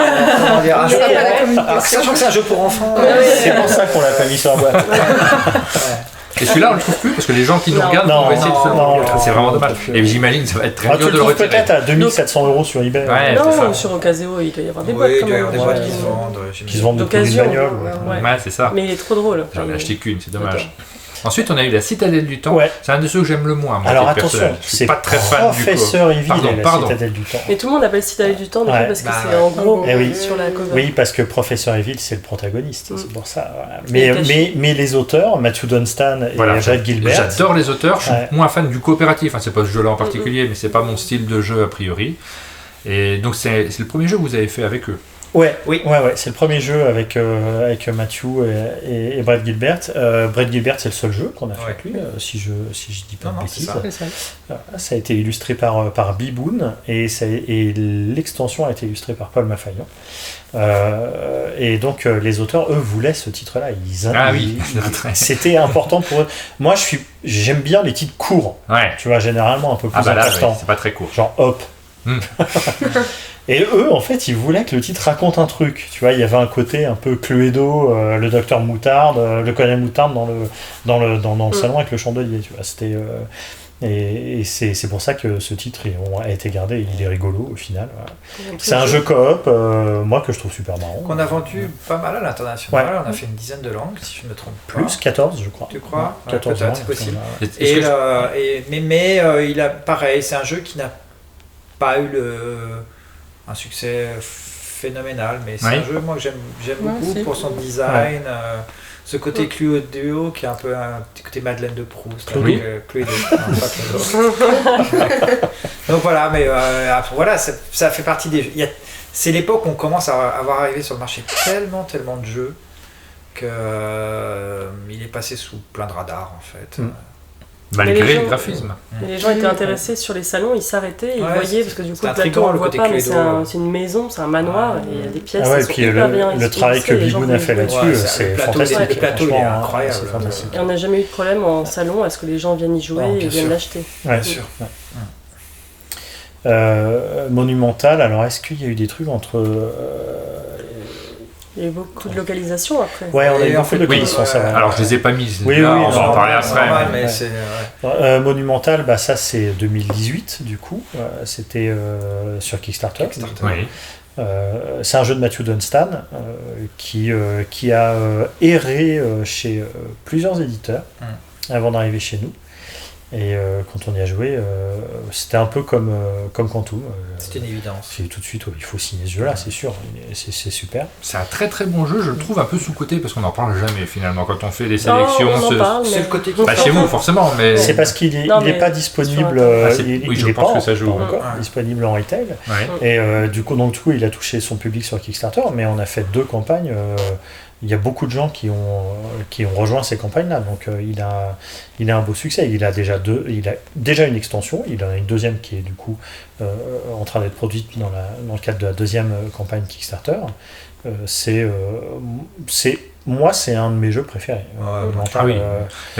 Sachant que c'est un jeu pour enfants. C'est pour ça qu'on l'a pas mis sur la boîte. Et celui-là, on le trouve plus parce que les gens qui nous regardent vont essayer de se le c'est vraiment dommage. Et j'imagine que ça va être très dur de le retirer. Peut-être à 2700 € sur eBay. Non, sur Ocaseo, il doit y avoir des boîtes quand même. Des boîtes qui se vendent d'occasion. Ouais, c'est ça. Mais il est trop drôle. J'en ai acheté qu'une, c'est dommage. Ensuite, on a eu la Citadelle du Temps. C'est un de ceux que j'aime le moins. Alors attention, c'est pas très fan du Professeur Evil et la Citadelle du Temps. Mais tout le monde appelle Citadelle du Temps parce que c'est en gros sur la cover. Oui, parce que Professeur Evil, c'est le protagoniste, c'est pour ça. Mais les auteurs, Matthew Dunstan et Brett Gilbert. J'adore les auteurs, je suis moins fan du coopératif. C'est pas ce jeu-là en particulier, mais c'est pas mon style de jeu a priori. Et donc c'est le premier jeu que vous avez fait avec eux. Ouais, c'est le premier jeu avec Matthew et Brett Gilbert. Brett Gilbert, c'est le seul jeu qu'on a fait avec lui, si je dis pas de bêtises. Ça a été illustré par Biboon et l'extension a été illustrée par Paul Maffaillon. Et donc les auteurs, eux, voulaient ce titre-là. C'était important pour eux. Moi, j'aime bien les titres courts. Tu vois, généralement un peu plus importants. C'est pas très court. Genre Hop. Et eux, en fait, ils voulaient que le titre raconte un truc. Tu vois, il y avait un côté un peu Cluedo, le docteur Moutarde, le colonel Moutarde dans le salon avec le chandelier. Tu vois, c'était et c'est pour ça que ce titre a été gardé. Il est rigolo au final. Voilà. C'est un jeu coop, moi que je trouve super marrant. Qu'on a vendu pas mal à l'international. On a fait une dizaine de langues, si je ne me trompe pas. Plus 14, je crois. Tu crois 14 peut-être, c'est possible. Mais il a pareil, c'est un jeu qui n'a pas eu un succès phénoménal, mais c'est un jeu moi que j'aime beaucoup pour son design, ce côté Cluedo qui est un peu un petit côté Madeleine de Proust avec Cluedo. Donc voilà, mais voilà, ça fait partie des jeux. C'est l'époque où on commence à avoir arrivé sur le marché tellement de jeux que il est passé sous plein de radars en fait. Malgré le graphisme. Les gens étaient intéressés sur les salons, ils s'arrêtaient, ils voyaient, parce que du coup le plateau on le voit pas, mais c'est une maison, c'est un manoir, et il y a des pièces qui sont hyper bien. Le travail que Biboun a fait là-dessus, c'est fantastique. Le plateau il est incroyable. Et on n'a jamais eu de problème en salon à ce que les gens viennent y jouer et viennent l'acheter. Bien sûr. Monumental, alors est-ce qu'il y a eu des trucs entre... Il y a eu beaucoup de localisations après. Ouais, on a eu beaucoup de localisations. Alors je les ai pas mises. Oui, on va en parler après. Monumental, ça c'est 2018 du coup. C'était sur Kickstarter. Oui. C'est un jeu de Matthew Dunstan qui a erré chez plusieurs éditeurs avant d'arriver chez nous. Et quand on y a joué, c'était un peu comme Quantum. C'était une évidence. C'est tout de suite, il faut signer ce jeu-là, c'est sûr. C'est super. C'est un très très bon jeu, je le trouve un peu sous-coté parce qu'on n'en parle jamais finalement quand on fait des sélections. C'est le côté qui chez vous forcément, mais c'est parce qu'il n'est pas disponible. Je pense que ça joue encore disponible en retail. Et du coup, il a touché son public sur Kickstarter, mais on a fait 2 campagnes. Il y a beaucoup de gens qui ont rejoint ces campagnes-là, donc il a un beau succès. Il a déjà une extension, il en a une deuxième qui est du coup en train d'être produite dans le cadre de la deuxième campagne Kickstarter. Moi, c'est un de mes jeux préférés.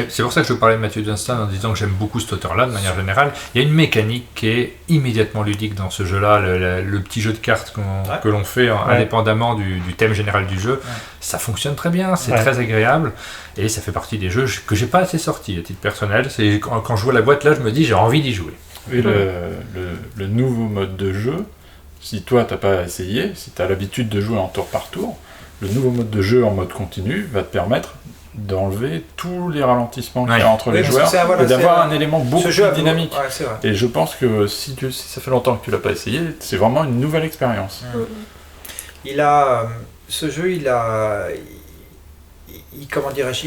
C'est pour ça que je parlais de Matthew Dunstan en disant que j'aime beaucoup cet auteur-là de manière générale. Il y a une mécanique qui est immédiatement ludique dans ce jeu-là, le petit jeu de cartes que l'on fait indépendamment du thème général du jeu. Ça fonctionne très bien, c'est très agréable et ça fait partie des jeux que j'ai pas assez sortis à titre personnel. C'est quand je vois la boîte là, je me dis j'ai envie d'y jouer. Et le nouveau mode de jeu, si toi t'as pas essayé, si t'as l'habitude de jouer en tour par tour, le nouveau mode de jeu en mode continu va te permettre d'enlever tous les ralentissements qu'il y a entre les joueurs et d'avoir un élément beaucoup plus dynamique. Et je pense que si ça fait longtemps que tu l'as pas essayé, c'est vraiment une nouvelle expérience. Ce jeu, comment dirais-je,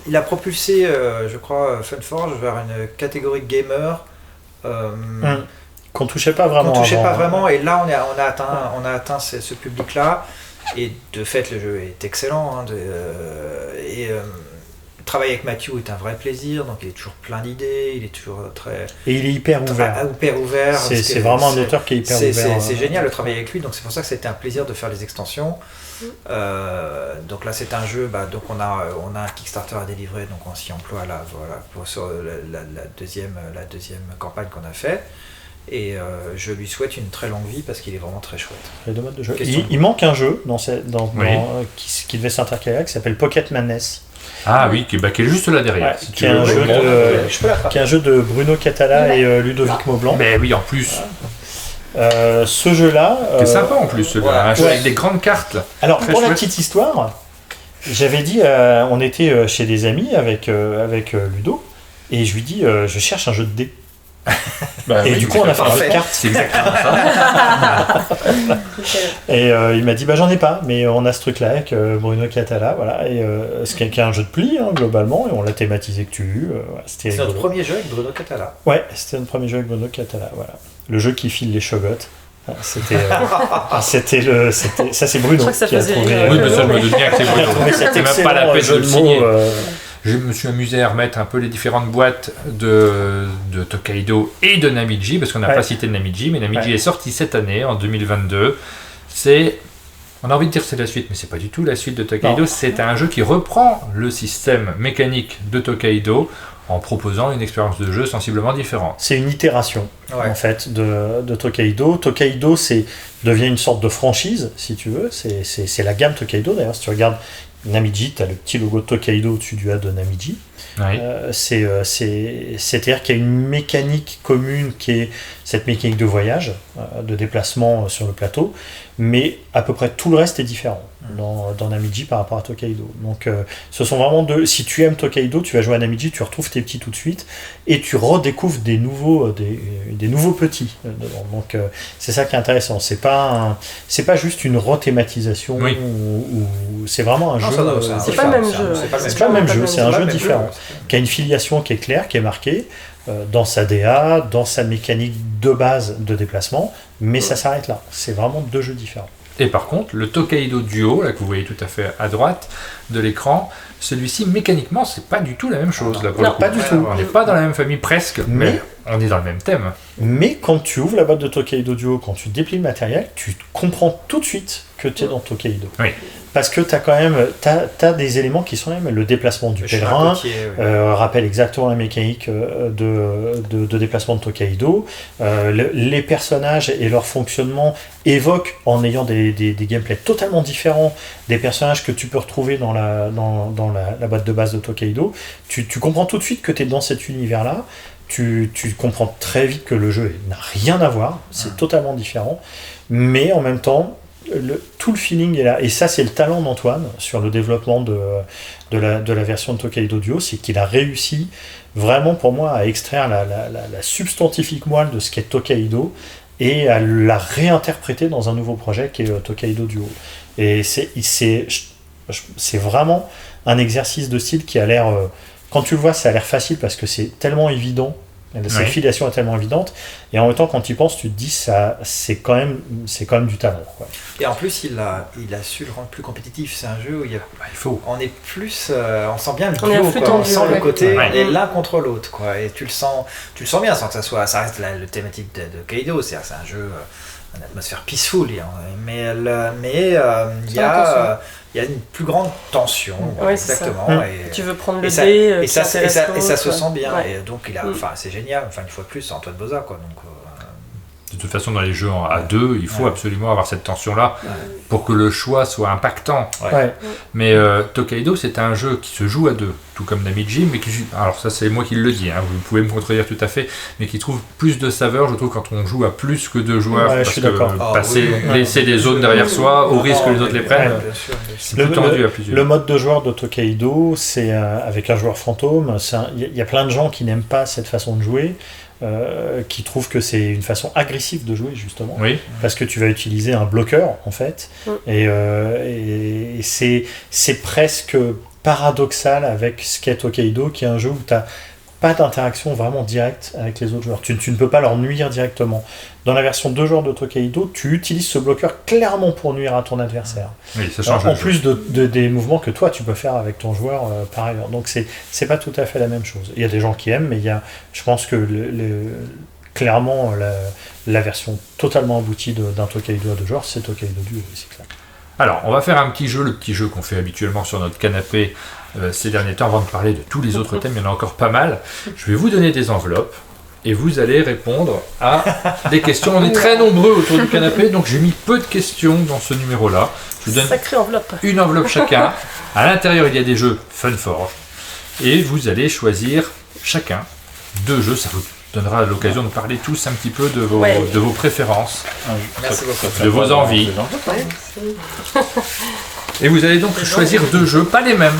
il a propulsé, je crois, Funforge vers une catégorie gamer qu'on touchait pas vraiment. Qu'on touchait pas vraiment, et là on a atteint ce public-là, et de fait le jeu est excellent. Travailler avec Matthew est un vrai plaisir, donc il est toujours plein d'idées, il est toujours très... Et il est hyper ouvert. C'est vraiment un auteur qui est hyper ouvert. C'est génial de travailler avec lui, donc c'est pour ça que c'était un plaisir de faire les extensions. Donc là c'est un jeu, donc on a un Kickstarter à délivrer, donc on s'y emploie là, sur la deuxième campagne qu'on a fait. Et je lui souhaite une très longue vie parce qu'il est vraiment très chouette. Il manque un jeu qui devait s'intercaler, qui s'appelle Pocket Madness. Ah oui, qui est juste là derrière. Ouais, qui est un jeu de Bruno Catala et Ludovic Maublanc. Mais oui, en plus. Ce jeu-là... C'est sympa en plus, celui-là. Un jeu avec des grandes cartes. Alors, pour la petite histoire, j'avais dit, on était chez des amis avec Ludo, et je lui dis, je cherche un jeu de dés. Et du coup on a fait un jeu de cartes. C'est exactement ça. Et il m'a dit j'en ai pas, mais on a ce truc là avec Bruno Catala, voilà, et c'est un jeu de pli globalement, et on l'a thématisé que tu c'est notre premier jeu avec Bruno Catala. Ouais, c'était notre premier jeu avec Bruno Catala, voilà. Le jeu qui file les chogottes. C'était ça, c'est Bruno qui a trouvé. Oui, mais ça je me doute bien que c'est Bruno. C'était même pas la peine de le signer. Je me suis amusé à remettre un peu les différentes boîtes de Tokaido et de Namiji, parce qu'on n'a pas cité Namiji, mais Namiji est sorti cette année, en 2022. On a envie de dire que c'est la suite, mais c'est pas du tout la suite de Tokaido. C'est un jeu qui reprend le système mécanique de Tokaido en proposant une expérience de jeu sensiblement différente. C'est une itération en fait de Tokaido. Tokaido devient une sorte de franchise, si tu veux. C'est la gamme Tokaido. D'ailleurs, si tu regardes Namiji, tu as le petit logo de Tokaido au-dessus du A de Namiji. Oui. C'est-à-dire qu'il y a une mécanique commune qui est cette mécanique de voyage, de déplacement sur le plateau, mais à peu près tout le reste est différent dans Namiji par rapport à Tokaido. Donc ce sont vraiment deux. Si tu aimes Tokaido, tu vas jouer à Namiji, tu retrouves tes petits tout de suite, et tu redécouvres des nouveaux petits dedans. Donc c'est ça qui est intéressant. C'est pas juste une rethématisation, ou c'est vraiment un jeu. C'est pas le même jeu. C'est pas le même jeu, c'est un jeu différent, qui a une filiation qui est claire, qui est marquée dans sa DA, dans sa mécanique de base de déplacement, mais ça s'arrête là. C'est vraiment deux jeux différents. Et par contre, le Tokaido Duo, là, que vous voyez tout à fait à droite de l'écran, celui-ci, mécaniquement, c'est pas du tout la même chose. Là, non, pas du tout. On n'est pas dans la même famille presque, mais on est dans le même thème. Mais quand tu ouvres la boîte de Tokaido Duo, quand tu déplies le matériel, tu comprends tout de suite que tu es dans Tokaido. Oui. Parce que tu as quand même t'as des éléments qui sont les mêmes. Le déplacement du pèlerin rappelle exactement la mécanique de déplacement de Tokaido. Les personnages et leur fonctionnement évoquent, en ayant des gameplays totalement différents, des personnages que tu peux retrouver dans la boîte de base de Tokaido. Tu comprends tout de suite que tu es dans cet univers-là. Tu comprends très vite que le jeu n'a rien à voir, c'est totalement différent, mais en même temps, tout le feeling est là. Et ça, c'est le talent d'Antoine sur le développement de la version de Tokaido Duo, c'est qu'il a réussi vraiment, pour moi, à extraire la substantifique moelle de ce qu'est Tokaido et à la réinterpréter dans un nouveau projet qui est Tokaido Duo. Et c'est vraiment un exercice de style qui a l'air... Quand tu le vois, ça a l'air facile parce que c'est tellement évident, cette filiation est tellement évidente, et en même temps, quand tu y penses, tu te dis ça, c'est quand même du talent, quoi. Et en plus, il a su le rendre plus compétitif. C'est un jeu où il faut. On est plus, on sent bien le duo, on sent le côté et l'un contre l'autre, quoi. Et tu le sens bien, sans que ça reste le thématique de Kaido. C'est un jeu, une atmosphère peaceful, mais il y a une plus grande tension, exactement. Et tu veux prendre le dé, et ça se sent bien. Et donc c'est génial. Enfin, une fois de plus, c'est Antoine Boza, quoi. Donc, de toute façon, dans les jeux à deux, il faut absolument avoir cette tension-là pour que le choix soit impactant. Mais Tokaido, c'est un jeu qui se joue à deux, tout comme Namiji, mais alors ça c'est moi qui le dis, vous pouvez me contredire tout à fait, mais qui trouve plus de saveur, je trouve, quand on joue à plus que deux joueurs, parce que laisser des zones derrière soi, au risque que les autres les prennent, c'est plus tendu à plusieurs. Le mode de joueur de Tokaido, c'est avec un joueur fantôme, il y a plein de gens qui n'aiment pas cette façon de jouer, qui trouvent que c'est une façon agressive de jouer, justement, parce que tu vas utiliser un bloqueur en fait, et c'est presque paradoxal avec ce qu'est Tokaido, qui est un jeu où tu as pas d'interaction vraiment directe avec les autres joueurs. Tu ne peux pas leur nuire directement. Dans la version 2 joueurs de Tokaido, tu utilises ce bloqueur clairement pour nuire à ton adversaire. Oui, ça change en plus des mouvements que toi tu peux faire avec ton joueur par ailleurs. Donc c'est pas tout à fait la même chose. Il y a des gens qui aiment, mais je pense que clairement la version totalement aboutie d'un Tokaido à 2 joueurs, c'est Tokaido Duo, c'est clair. Alors, on va faire un petit jeu, le petit jeu qu'on fait habituellement sur notre canapé ces derniers temps, avant de parler de tous les autres thèmes, il y en a encore pas mal. Je vais vous donner des enveloppes et vous allez répondre à des questions. On est très nombreux autour du canapé, donc j'ai mis peu de questions dans ce numéro-là. Je vous donne une enveloppe chacun. À l'intérieur, il y a des jeux Funforge et vous allez choisir chacun 2 jeux. Ça vous donnera l'occasion de parler tous un petit peu de vos préférences, de vos envies. Et vous allez donc choisir 2 jeux, pas les mêmes.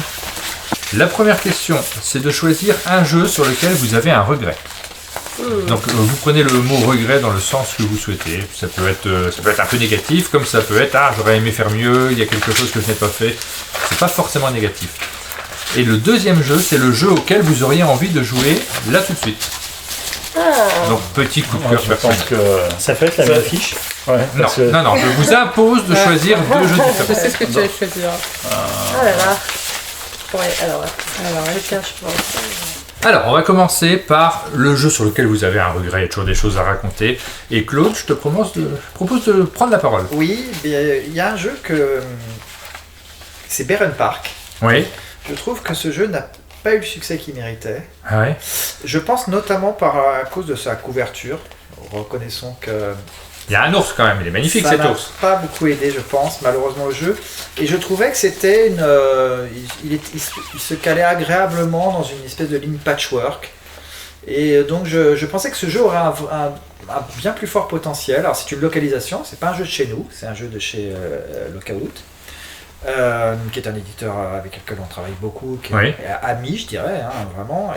La première question, c'est de choisir un jeu sur lequel vous avez un regret. Donc vous prenez le mot regret dans le sens que vous souhaitez. Ça peut être un peu négatif, comme ça peut être j'aurais aimé faire mieux, il y a quelque chose que je n'ai pas fait. C'est pas forcément négatif. Et le deuxième jeu, c'est le jeu auquel vous auriez envie de jouer là tout de suite. Donc petit coup de cœur. Je pense que ça peut être la même fiche. Ouais, non, je vous impose de choisir 2 jeux différents. Je sais ce que tu vas choisir. Ah là là. Ouais, alors chacun, je pense. Alors, on va commencer par le jeu sur lequel vous avez un regret, il y a toujours des choses à raconter. Et Claude, je te propose de prendre la parole. Oui, il y a un jeu c'est Beren Park. Oui. Je trouve que ce jeu n'a pas eu le succès qu'il méritait. Ah ouais. Je pense notamment à cause de sa couverture. Reconnaissons que... Il y a un ours quand même, il est magnifique cet ours. Ça n'a pas beaucoup aidé, je pense, malheureusement, au jeu. Et je trouvais que c'était il se calait agréablement dans une espèce de ligne patchwork. Et donc je pensais que ce jeu aurait un bien plus fort potentiel. Alors c'est une localisation, c'est pas un jeu de chez nous, c'est un jeu de chez Lookout. Qui est un éditeur avec lequel on travaille beaucoup, qui est ami, je dirais, vraiment.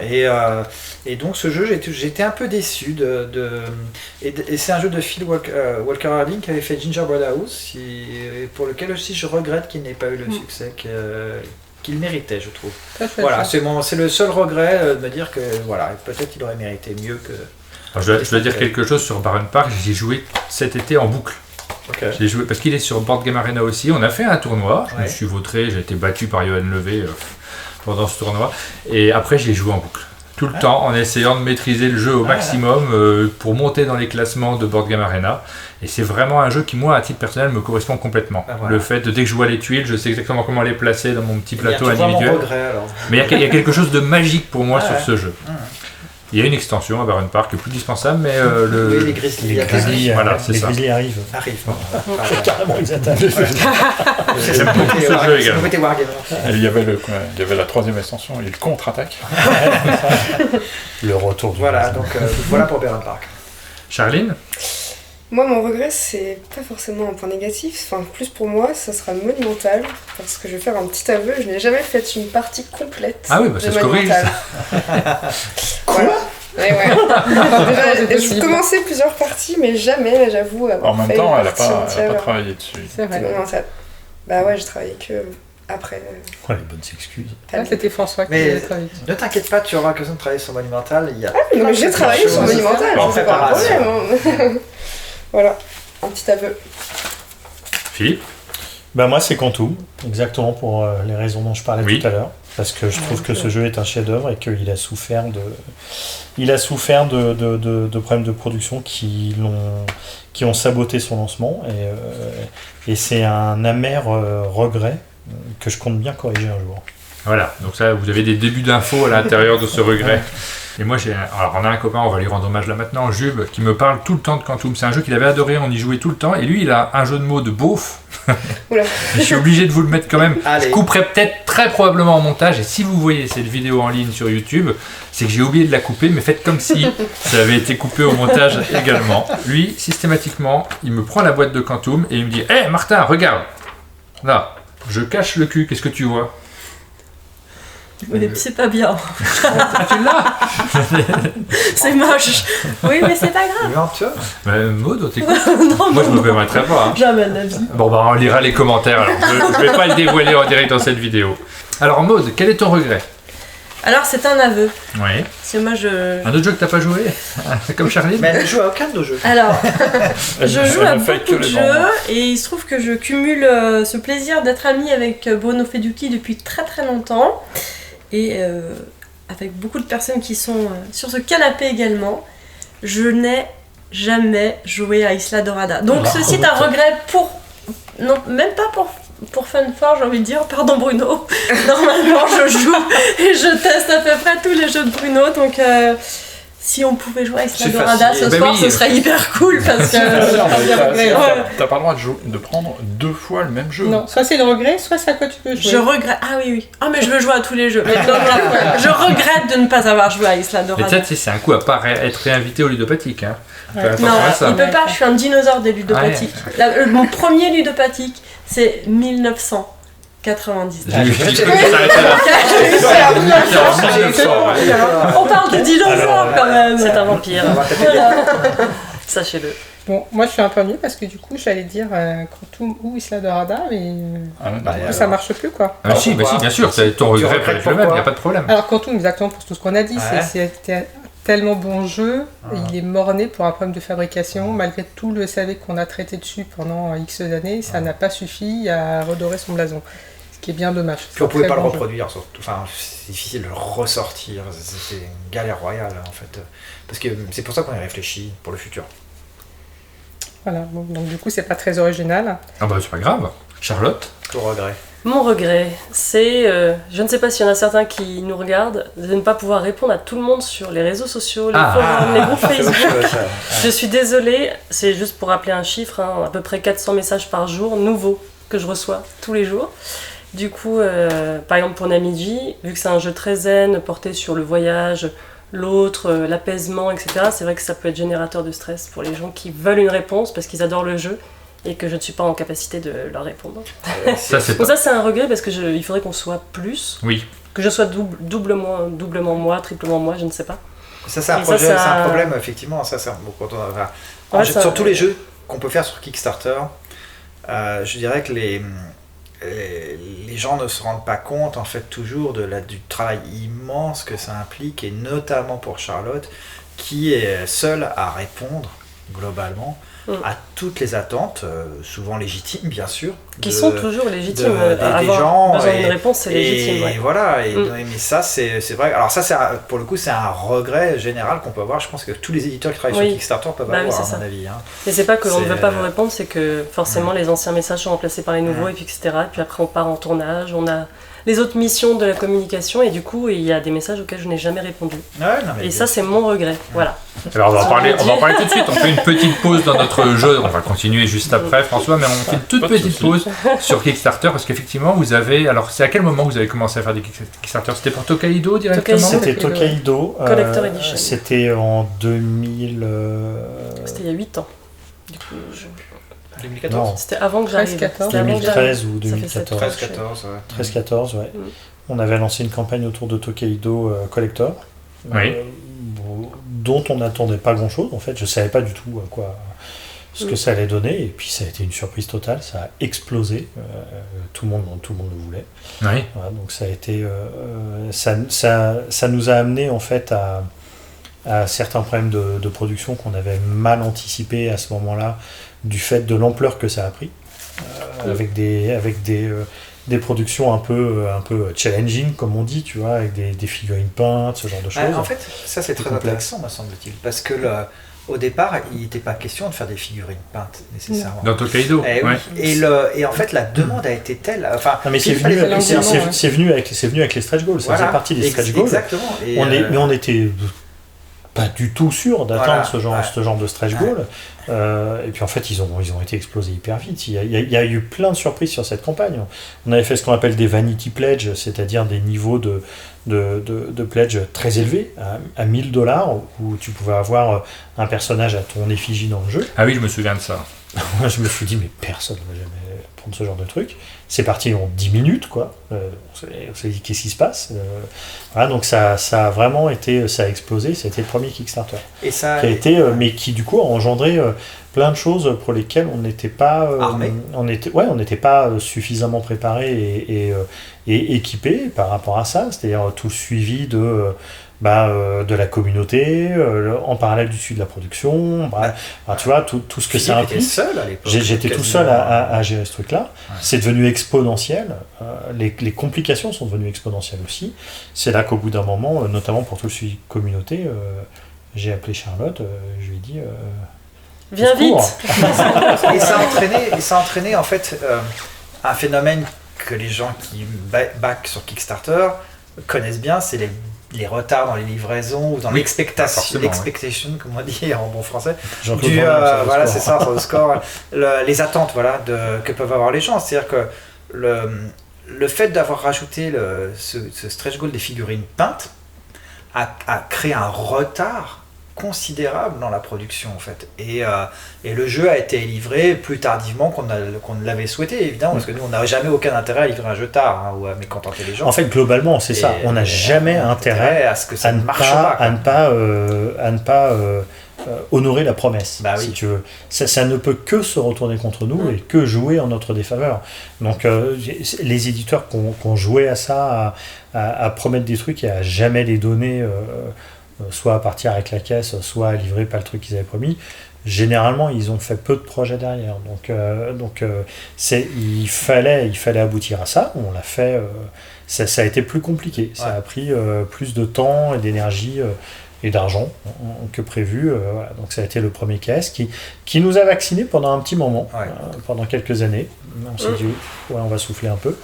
Et donc ce jeu, j'étais un peu déçu et c'est un jeu de Phil Walker Harding qui avait fait Gingerbread House, pour lequel aussi je regrette qu'il n'ait pas eu le succès qu'il méritait, je trouve. Voilà, c'est le seul regret de me dire que peut-être il aurait mérité mieux que... Alors, je dois dire quelque chose sur Beren Park, j'y ai joué cet été en boucle. Okay. J'ai joué parce qu'il est sur Board Game Arena aussi. On a fait un tournoi. Je me suis vautré. J'ai été battu par Johan Levé pendant ce tournoi. Et après, j'ai joué en boucle tout le temps en essayant de maîtriser le jeu au maximum pour monter dans les classements de Board Game Arena. Et c'est vraiment un jeu qui, moi, à titre personnel, me correspond complètement. Le fait de dès que je vois les tuiles, je sais exactement comment les placer dans mon petit plateau individuel. Regret, mais il y a quelque chose de magique pour moi sur ce jeu. Il y a une extension à Beren Park, plus dispensable, mais les Grizzlies, voilà, c'est ça. Les Grizzlies arrivent. Carrément, ils attaquent. J'aime beaucoup ce jeu également. Il y avait la 3e extension, il contre-attaque. Le retour du voilà, donc voilà pour Beren Park. Charline ? Moi, mon regret, c'est pas forcément un point négatif. Enfin, plus pour moi, ça sera Monumental. Parce que je vais faire un petit aveu, je n'ai jamais fait une partie complète. Ah oui, bah ça se corrige. Quoi ? Ouais. J'ai commencé plusieurs parties, mais jamais, j'avoue, avoir fait. En même temps, elle n'a pas travaillé dessus. C'est vrai. Bah ouais, j'ai travaillé que après. Les bonnes excuses. C'était François qui avait travaillé. Ne t'inquiète pas, tu auras l'occasion de travailler sur Monumental. Non, mais j'ai travaillé sur Monumental, c'est pas un problème. Voilà, un petit aveu. Philippe ? Moi c'est Quantum, exactement pour les raisons dont je parlais tout à l'heure. Parce que je trouve que ce jeu est un chef-d'œuvre et qu'il a souffert de problèmes de production qui ont saboté son lancement. Et c'est un amer regret que je compte bien corriger un jour. Voilà, donc ça, vous avez des débuts d'infos à l'intérieur de ce regret. Et moi, alors on a un copain, on va lui rendre hommage là maintenant, Jube, qui me parle tout le temps de Quantum. C'est un jeu qu'il avait adoré, on y jouait tout le temps. Et lui, il a un jeu de mots de beauf. Je suis obligé de vous le mettre quand même. Allez. Je couperai peut-être très probablement en montage. Et si vous voyez cette vidéo en ligne sur YouTube, c'est que j'ai oublié de la couper, mais faites comme si ça avait été coupé au montage également. Lui, systématiquement, il me prend la boîte de Quantum et il me dit « Hé Martin, regarde !» Là, je cache le cul, qu'est-ce que tu vois ? Mais c'est pas bien. Tu l'as. C'est moche. Oui, mais c'est pas grave. Maud, on t'écoute. Moi, je me permettrai pas. Jamais de la vie. Bon, on lira les commentaires. Alors. Je vais pas le dévoiler en direct dans cette vidéo. Alors, Maud, quel est ton regret ? Alors c'est un aveu. Oui. Parce que moi Un autre jeu que t'as pas joué comme Charlie. Mais elle joue à aucun de nos jeux. Alors, je joue à fait beaucoup de jeux et il se trouve que je cumule ce plaisir d'être amie avec Bruno Feducchi depuis très très longtemps et avec beaucoup de personnes qui sont sur ce canapé également. Je n'ai jamais joué à Isla Dorada. Donc ceci est un regret pour... Non, même pas pour Fun4, j'ai envie de dire, pardon Bruno. Normalement je joue et je teste à peu près tous les jeux de Bruno, donc si on pouvait jouer à Isla Dorada ce soir, ce serait hyper cool parce que... T'as pas le droit de prendre 2 fois le même jeu. Non, soit c'est le regret, soit c'est à quoi tu peux jouer. Je regrette, ah oui. Ah mais je veux jouer à tous les jeux. Mais je regrette de ne pas avoir joué à Isla Dorada. Mais peut-être c'est un coup à pas être réinvité au ludopathique. Hein. Non, il peut pas, je suis un dinosaure des ludopathiques. Mon premier ludopathique, c'est 1990. On parle de dinosaures quand même. C'est un vampire. Sachez-le. Bon, moi je suis un peu ennuyée parce que du coup j'allais dire Quantum ou Isla Dorada, mais ça marche plus quoi. Ah, si, bien sûr, c'est ton regret pour le même, il n'y a pas de problème. Alors Quantum, exactement pour tout ce qu'on a dit, c'était tellement bon jeu, il est mort-né pour un problème de fabrication, malgré tout le SAV qu'on a traité dessus pendant X années, ça n'a pas suffi à redorer son blason. Ce qui est bien dommage. Puis on pouvait pas le reproduire, surtout. Enfin, c'est difficile de le ressortir, c'est une galère royale en fait. Parce que c'est pour ça qu'on y réfléchit pour le futur. Voilà, donc du coup c'est pas très original. Ah bah c'est pas grave. Charlotte ? Tout regret. Mon regret, c'est, je ne sais pas s'il y en a certains qui nous regardent, de ne pas pouvoir répondre à tout le monde sur les réseaux sociaux, les forums, les groupes Facebook. Je suis désolée, c'est juste pour rappeler un chiffre, à peu près 400 messages par jour, nouveaux, que je reçois tous les jours. Du coup, par exemple pour Namiji, vu que c'est un jeu très zen, porté sur le voyage, l'autre, l'apaisement, etc., c'est vrai que ça peut être générateur de stress pour les gens qui veulent une réponse parce qu'ils adorent le jeu. Et que je ne suis pas en capacité de leur répondre. Ça c'est un regret parce que il faudrait qu'on soit plus. Oui. Que je sois doublement moi, triplement moi, je ne sais pas. Ça c'est un projet, c'est un problème effectivement. Ça c'est sur tous les jeux qu'on peut faire sur Kickstarter, je dirais que les gens ne se rendent pas compte en fait toujours du travail immense que ça implique et notamment pour Charlotte qui est seule à répondre globalement à toutes les attentes, souvent légitimes bien sûr. Qui sont toujours légitimes. Des gens. Besoin d'une réponse, c'est légitime. Et voilà, mais ça c'est vrai. Alors ça, pour le coup, c'est un regret général qu'on peut avoir. Je pense que tous les éditeurs qui travaillent sur Kickstarter peuvent avoir, à mon avis. Hein. Et c'est pas qu'on ne veut pas vous répondre, c'est que forcément les anciens messages sont remplacés par les nouveaux, et puis etc. Et puis après on part en tournage, on a les autres missions de la communication, et du coup il y a des messages auxquels je n'ai jamais répondu. Et ça c'est mon regret. Voilà. Alors on va en parler tout de suite, on fait une petite pause dans notre jeu, on va continuer juste après François, mais on fait une toute petite pause sur Kickstarter parce qu'effectivement vous avez, alors c'est à quel moment que vous avez commencé à faire des Kickstarter? C'était pour Tokaido directement? C'était Tokaido, Collector Edition. C'était en 2000... C'était il y a 8 ans. Du coup, 2014 C'était avant que j'arrive. 2013 ou 2014. 13-14, ouais. On avait lancé une campagne autour de Tokaido Collector. Dont on n'attendait pas grand chose en fait, je savais pas du tout ce que ça allait donner, et puis ça a été une surprise totale, ça a explosé, tout le monde le voulait. Oui. Voilà, donc ça a été ça nous a amené en fait à certains problèmes de production qu'on avait mal anticipés à ce moment-là, du fait de l'ampleur que ça a pris, avec des productions un peu challenging comme on dit, tu vois, avec des figurines peintes, ce genre de choses. En fait, ça c'est très intéressant, me semble-t-il, parce que au départ, il n'était pas question de faire des figurines peintes nécessairement. Dans Tokaido. Et en fait, la demande a été telle. Enfin, c'est venu avec les stretch goals. Ça faisait partie des stretch goals. Exactement. Mais on était pas du tout sûr d'atteindre ce genre de stretch goal. Et puis en fait ils ont été explosés hyper vite. Il y a eu plein de surprises sur cette campagne. On avait fait ce qu'on appelle des vanity pledges, c'est-à-dire des niveaux de pledge très élevés, à $1000, où tu pouvais avoir un personnage à ton effigie dans le jeu. Ah oui, je me souviens de ça. Je me suis dit mais personne ne va jamais prendre ce genre de truc. C'est parti en 10 minutes, quoi. On s'est dit, qu'est-ce qui se passe voilà, donc ça a vraiment été, ça a explosé, c'était le premier Kickstarter. Et ça qui a été, mais qui du coup a engendré plein de choses pour lesquelles on n'était pas on n'était pas suffisamment préparé et équipé par rapport à ça, c'est-à-dire tout le suivi de la communauté, en parallèle du suivi de la production, tu vois, tout ce que ça implique. J'étais tout seul à gérer ce truc-là. Ouais. C'est devenu exponentiel. Les complications sont devenues exponentielles aussi. C'est là qu'au bout d'un moment, notamment pour tout le suivi communauté, j'ai appelé Charlotte, je lui ai dit... Viens vite. Et ça a entraîné en fait un phénomène que les gens qui backent sur Kickstarter connaissent bien, c'est les retards dans les livraisons ou dans l'expectation, comme on dit en bon français. Voilà, c'est ça, sur le score. Les attentes, voilà, que peuvent avoir les gens. C'est-à-dire que le fait d'avoir rajouté ce stretch goal des figurines peintes a créé un retard considérable dans la production en fait, et le jeu a été livré plus tardivement qu'on ne l'avait souhaité, évidemment, parce que nous on n'a jamais aucun intérêt à livrer un jeu tard ou à mécontenter les gens. En fait, globalement c'est ça, on n'a jamais intérêt à ce que ça ne marche pas, à ne pas honorer la promesse, si tu veux. Ça ne peut que se retourner contre nous et que jouer en notre défaveur. Donc les éditeurs qui ont joué à ça, à promettre des trucs et à jamais les donner, soit à partir avec la caisse, soit à livrer pas le truc qu'ils avaient promis, généralement ils ont fait peu de projets derrière. Donc il fallait aboutir à ça. On l'a fait. Ça a été plus compliqué. Ça a pris plus de temps et d'énergie et d'argent que prévu. Voilà. Donc ça a été le premier KS qui nous a vaccinés pendant un petit moment, pendant quelques années. On s'est dit, on va souffler un peu.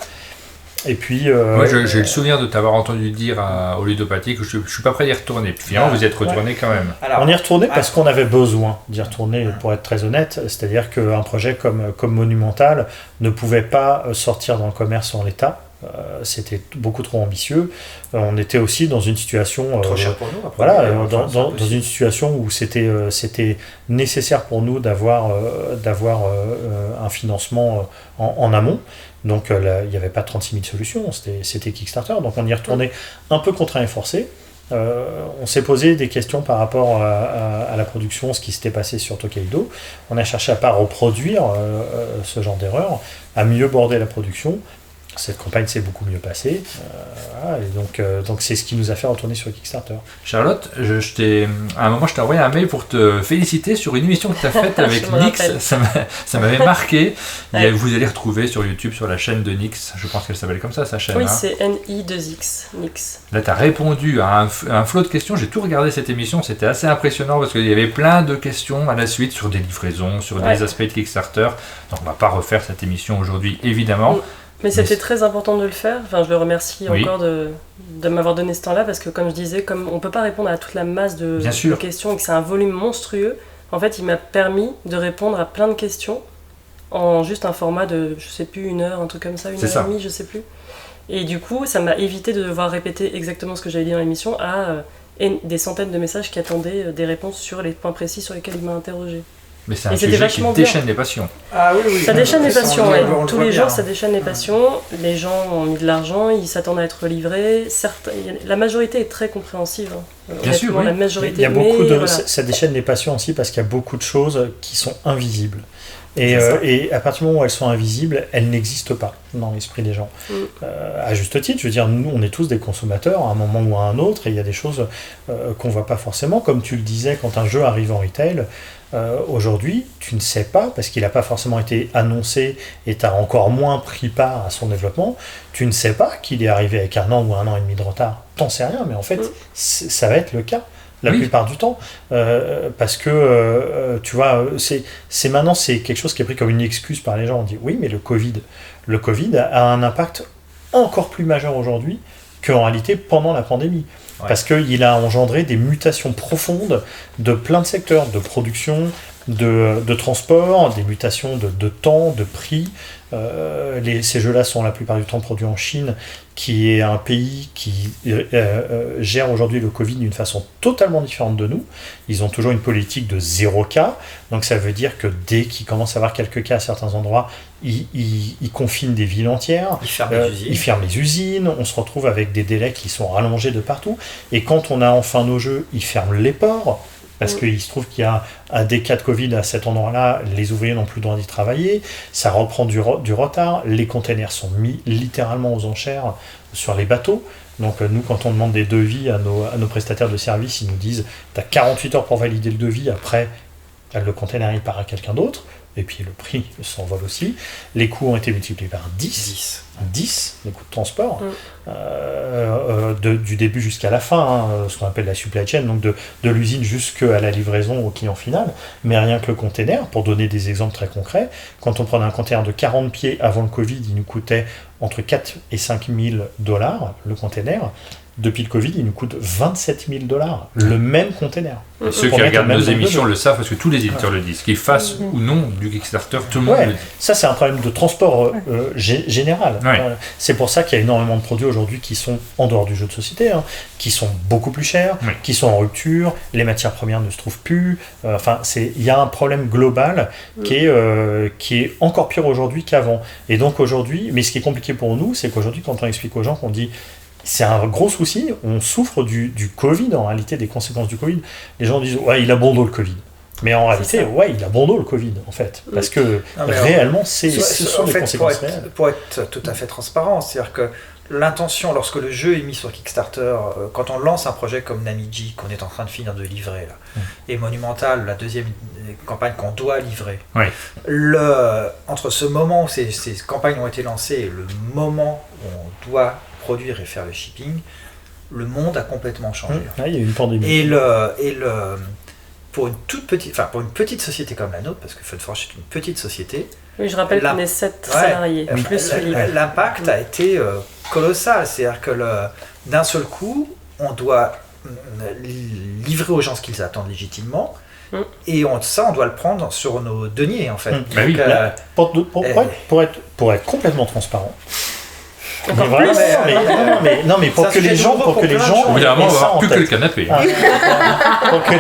Et puis, moi, j'ai le souvenir de t'avoir entendu dire au Ludopathie que je suis pas prêt d'y retourner. Puis finalement, vous y êtes retourné quand même. Alors, on y est retourné parce qu'on avait besoin d'y retourner, pour être très honnête. C'est-à-dire qu'un projet comme Monumental ne pouvait pas sortir dans le commerce en l'état. C'était beaucoup trop ambitieux. On était aussi dans une situation trop cher pour nous. Voilà, dans une situation où c'était nécessaire pour nous d'avoir un financement en amont. Donc il n'y avait pas 36 000 solutions, c'était Kickstarter. Donc on y est retourné un peu contraint et forcé. On s'est posé des questions par rapport à la production, ce qui s'était passé sur Tokaido. On a cherché à ne pas reproduire ce genre d'erreur, à mieux border la production. Cette campagne s'est beaucoup mieux passée, et donc c'est ce qui nous a fait retourner sur Kickstarter. Charlotte, à un moment je t'ai envoyé un mail pour te féliciter sur une émission que tu as faite avec Nyx, ça m'avait marqué. Vous allez retrouver sur YouTube, sur la chaîne de Nyx, je pense qu'elle s'appelle comme ça sa chaîne. Oui, c'est NI2X, Nyx. Là tu as répondu à un flot de questions, j'ai tout regardé cette émission, c'était assez impressionnant parce qu'il y avait plein de questions à la suite sur des livraisons, sur des aspects de Kickstarter, donc on va pas refaire cette émission aujourd'hui évidemment. Mais c'était très important de le faire. Enfin, je le remercie encore de m'avoir donné ce temps-là parce que, comme je disais, comme on peut pas répondre à toute la masse de questions et que c'est un volume monstrueux, en fait, il m'a permis de répondre à plein de questions en juste un format de, je sais plus, 1 heure, un truc comme ça, 1 heure et demie, je sais plus. Et du coup, ça m'a évité de devoir répéter exactement ce que j'avais dit dans l'émission à des centaines de messages qui attendaient des réponses sur les points précis sur lesquels il m'a interrogé. Mais c'est un sujet qui déchaîne les passions. Ah oui. Ça déchaîne les passions, tous les jours ça déchaîne les passions. Les gens ont mis de l'argent, ils s'attendent à être livrés. La majorité est très compréhensive. Bien sûr, oui. La majorité, il y a beaucoup ça déchaîne les passions aussi parce qu'il y a beaucoup de choses qui sont invisibles. Et à partir du moment où elles sont invisibles, elles n'existent pas dans l'esprit des gens. À juste titre, je veux dire, nous, on est tous des consommateurs à un moment ou à un autre, et il y a des choses qu'on ne voit pas forcément. Comme tu le disais, quand un jeu arrive en retail, aujourd'hui, tu ne sais pas, parce qu'il n'a pas forcément été annoncé et tu as encore moins pris part à son développement, tu ne sais pas qu'il est arrivé avec 1 an ou 1 an et demi de retard. T'en sais rien, mais en fait, ça va être le cas. La plupart du temps, parce que tu vois, c'est maintenant c'est quelque chose qui est pris comme une excuse par les gens. On dit oui, mais le Covid a un impact encore plus majeur aujourd'hui qu'en réalité pendant la pandémie, parce qu'il a engendré des mutations profondes de plein de secteurs, de production, de transport, des mutations de temps, de prix. Ces jeux-là sont la plupart du temps produits en Chine, qui est un pays qui gère aujourd'hui le Covid d'une façon totalement différente de nous. Ils ont toujours une politique de 0 cas, donc ça veut dire que dès qu'ils commencent à avoir quelques cas à certains endroits, ils confinent des villes entières, ils ferment les usines, on se retrouve avec des délais qui sont rallongés de partout, et quand on a enfin nos jeux, ils ferment les ports, parce qu'il se trouve qu'il y a des cas de Covid à cet endroit-là, les ouvriers n'ont plus le droit d'y travailler, ça reprend du retard, les containers sont mis littéralement aux enchères sur les bateaux. Donc nous, quand on demande des devis à nos prestataires de services, ils nous disent « t'as 48 heures pour valider le devis, après le container il part à quelqu'un d'autre ». Et puis le prix s'envole aussi. Les coûts ont été multipliés par 10 les coûts de transport, du début jusqu'à la fin, ce qu'on appelle la supply chain, donc de l'usine jusqu'à la livraison au client final. Mais rien que le container, pour donner des exemples très concrets, quand on prenait un container de 40 pieds avant le Covid, il nous coûtait entre 4 et 5 000 $, le container. Depuis le Covid, il nous coûte 27 000 $, le même container. Et ceux qui regardent nos émissions le savent parce que tous les éditeurs le disent. Qu'ils fassent ou non du Kickstarter, tout le monde le dit. Ça, c'est un problème de transport général. C'est pour ça qu'il y a énormément de produits aujourd'hui qui sont en dehors du jeu de société, qui sont beaucoup plus chers, qui sont en rupture, les matières premières ne se trouvent plus. Il y a un problème global qui est encore pire aujourd'hui qu'avant. Et donc aujourd'hui, mais ce qui est compliqué pour nous, c'est qu'aujourd'hui, quand on explique aux gens qu'on dit c'est un gros souci, on souffre du Covid, en réalité, des conséquences du Covid. Les gens disent, ouais, il a bon dos le Covid. Mais en réalité, il a bon dos le Covid, en fait. Parce que réellement, ce sont des conséquences réelles. Pour être tout à fait transparent, c'est-à-dire que l'intention, lorsque le jeu est mis sur Kickstarter, quand on lance un projet comme Namiji, qu'on est en train de finir de livrer, là, et Monumental, la deuxième campagne qu'on doit livrer, entre ce moment où ces campagnes ont été lancées et le moment où on doit produire et faire le shipping, le monde a complètement changé. Il y a eu une pandémie. Et pour une petite société comme la nôtre, parce que Funforge est une petite société. Oui, je rappelle qu'on est 7 salariés. L'impact a été colossal. C'est-à-dire que d'un seul coup, on doit livrer aux gens ce qu'ils attendent légitimement. Et on doit le prendre sur nos deniers, en fait. Pour être complètement transparent, mais pour que les gens, évidemment, on va avoir plus que le canapé. Pour que